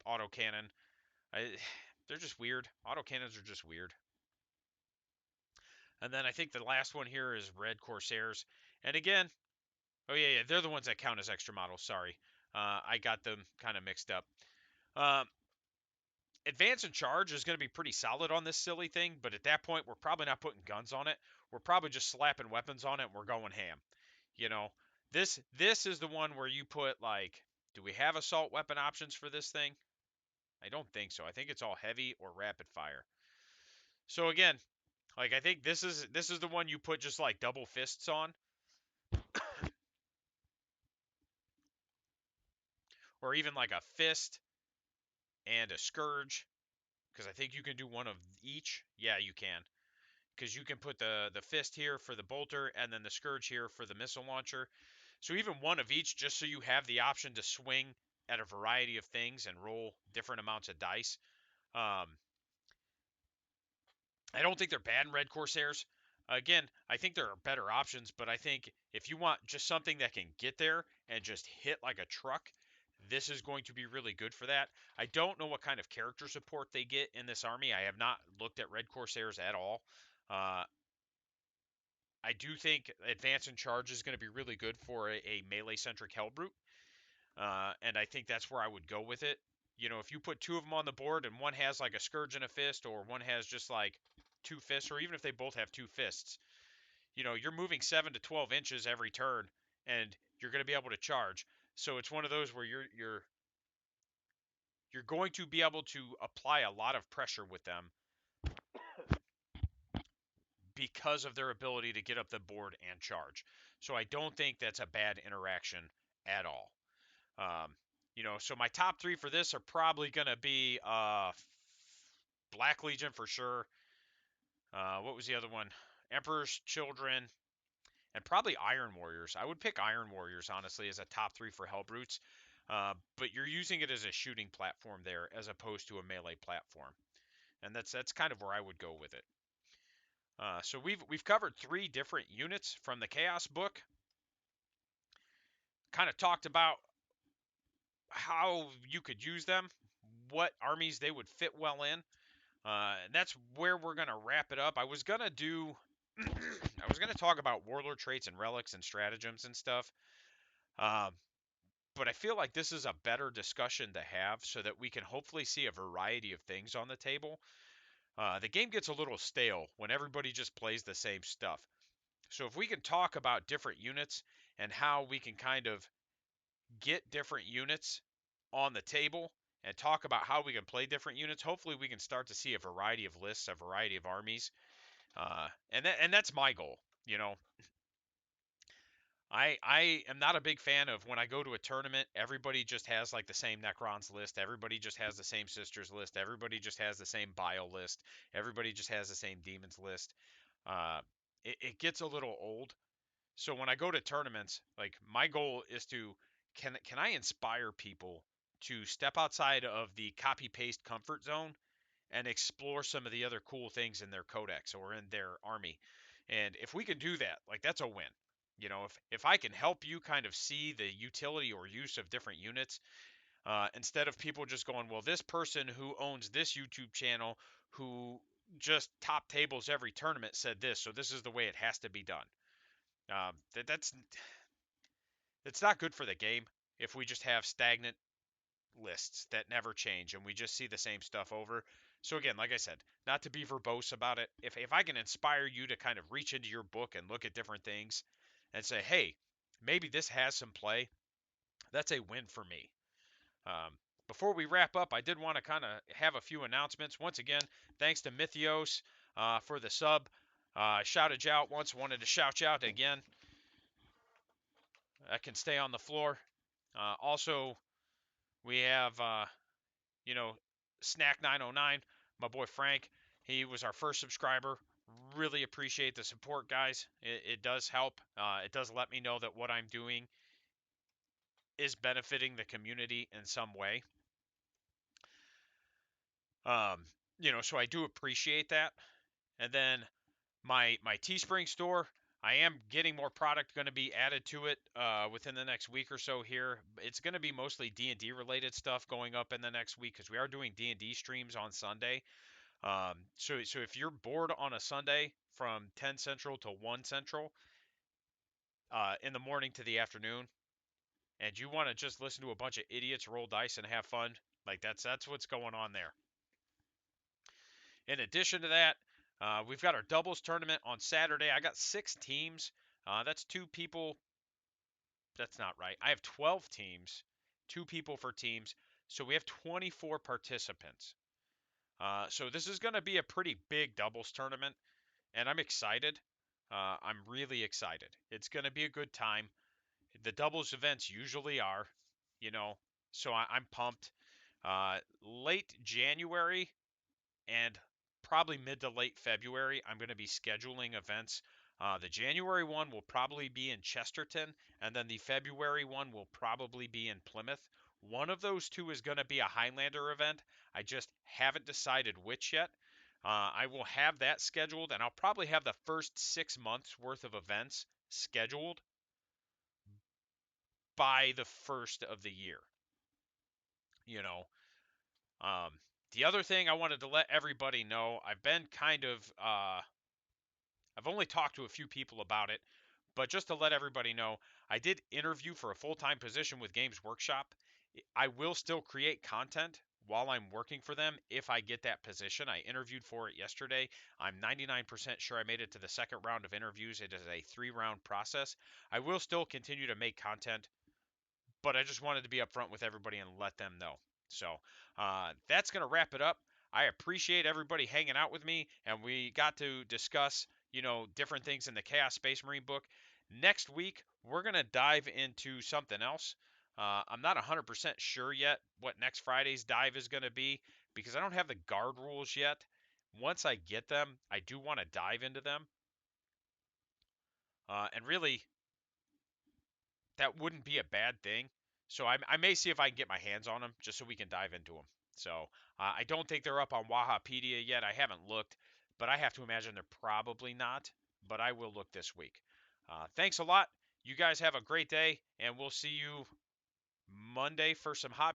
auto cannon. They're just weird. Auto cannons are just weird. And then I think the last one here is Red Corsairs. And again, oh yeah, they're the ones that count as extra models. Sorry, I got them kind of mixed up. Advance and charge is going to be pretty solid on this silly thing, but at that point, we're probably not putting guns on it. We're probably just slapping weapons on it, and we're going ham. You know, this is the one where you put, like, do we have assault weapon options for this thing? I don't think so. I think it's all heavy or rapid fire. So again, like, I think this is the one you put just like double fists on, or even like a fist and a scourge, because I think you can do one of each. Yeah, you can. Because you can put the fist here for the bolter and then the scourge here for the missile launcher. So even one of each, just so you have the option to swing at a variety of things and roll different amounts of dice. I don't think they're bad in Red Corsairs. Again, I think there are better options, but I think if you want just something that can get there and just hit like a truck, this is going to be really good for that. I don't know what kind of character support they get in this army. I have not looked at Red Corsairs at all. Uh, I do think Advance and Charge is going to be really good for a melee-centric Helbrute, and I think that's where I would go with it. You know, if you put two of them on the board and one has like a Scourge and a Fist, or one has just like two fists, or even if they both have two fists, you know, you're moving 7 to 12 inches every turn, and you're going to be able to charge. So it's one of those where you're going to be able to apply a lot of pressure with them because of their ability to get up the board and charge. So I don't think that's a bad interaction at all. Um, you know, so my top three for this are probably going to be Black Legion for sure. What was the other one? Emperor's Children, and probably Iron Warriors. I would pick Iron Warriors, honestly, as a top three for Hellbrutes. But you're using it as a shooting platform there as opposed to a melee platform. And that's kind of where I would go with it. So we've covered three different units from the Chaos book. Kind of talked about how you could use them, what armies they would fit well in. And that's where we're gonna wrap it up. I was gonna do, I was gonna talk about warlord traits and relics and stratagems and stuff. Um, but I feel like this is a better discussion to have so that we can hopefully see a variety of things on the table. The game gets a little stale when everybody just plays the same stuff. So if we can talk about different units and how we can kind of get different units on the table and talk about how we can play different units, hopefully we can start to see a variety of lists, a variety of armies, and that's my goal. You know, I am not a big fan of when I go to a tournament, everybody just has like the same Necrons list, everybody just has the same Sisters list, everybody just has the same Bile list, everybody just has the same Demons list. Uh, it gets a little old. So when I go to tournaments, like my goal is to can I inspire people to step outside of the copy paste comfort zone and explore some of the other cool things in their codex or in their army. And if we can do that, like that's a win. You know, if I can help you kind of see the utility or use of different units, instead of people just going, well, this person who owns this YouTube channel who just top tables every tournament said this, so this is the way it has to be done. That's not good for the game if we just have stagnant lists that never change and we just see the same stuff over. So again, like I said, not to be verbose about it, if I can inspire you to kind of reach into your book and look at different things and say, hey, maybe this has some play, that's a win for me. Um, Before we wrap up, I did want to kind of have a few announcements. Once again, thanks to Mythios for the sub. I shouted you out once, wanted to shout you out again. That can stay on the floor. Also, we have you know, Snack 909, my boy Frank. He was our first subscriber. Really appreciate the support, guys. It does help. It does let me know that what I'm doing is benefiting the community in some way. Um, you know, so I do appreciate that. And then my Teespring store, I am getting more product going to be added to it within the next week or so here. It's going to be mostly D&D related stuff going up in the next week because we are doing D&D streams on Sunday. So if you're bored on a Sunday from 10 Central to 1 Central in the morning to the afternoon, and you want to just listen to a bunch of idiots roll dice and have fun, like that's what's going on there. In addition to that, we've got our doubles tournament on Saturday. I got 6 teams. That's 2 people. That's not right. I have 12 teams, 2 people for teams. So we have 24 participants. So this is going to be a pretty big doubles tournament, and I'm excited. I'm really excited. It's going to be a good time. The doubles events usually are, you know, so I'm pumped. Late January and probably mid to late February, I'm going to be scheduling events. The January one will probably be in Chesterton, and then the February one will probably be in Plymouth. One of those two is going to be a Highlander event. I just haven't decided which yet. I will have that scheduled, and I'll probably have the first 6 months worth of events scheduled by the first of the year. You know, um, the other thing I wanted to let everybody know, I've been kind of, I've only talked to a few people about it, but just to let everybody know, I did interview for a full-time position with Games Workshop. I will still create content while I'm working for them if I get that position. I interviewed for it yesterday. I'm 99% sure I made it to the second round of interviews. It is a 3-round process. I will still continue to make content, but I just wanted to be upfront with everybody and let them know. So that's going to wrap it up. I appreciate everybody hanging out with me, and we got to discuss, different things in the Chaos Space Marine book. Next week, we're going to dive into something else. I'm not 100% sure yet what next Friday's dive is going to be because I don't have the guard rules yet. Once I get them, I do want to dive into them. And really, that wouldn't be a bad thing. So I may see if I can get my hands on them just so we can dive into them. So I don't think they're up on Wahapedia yet. I haven't looked, but I have to imagine they're probably not. But I will look this week. Thanks a lot. You guys have a great day, and we'll see you Monday for some hot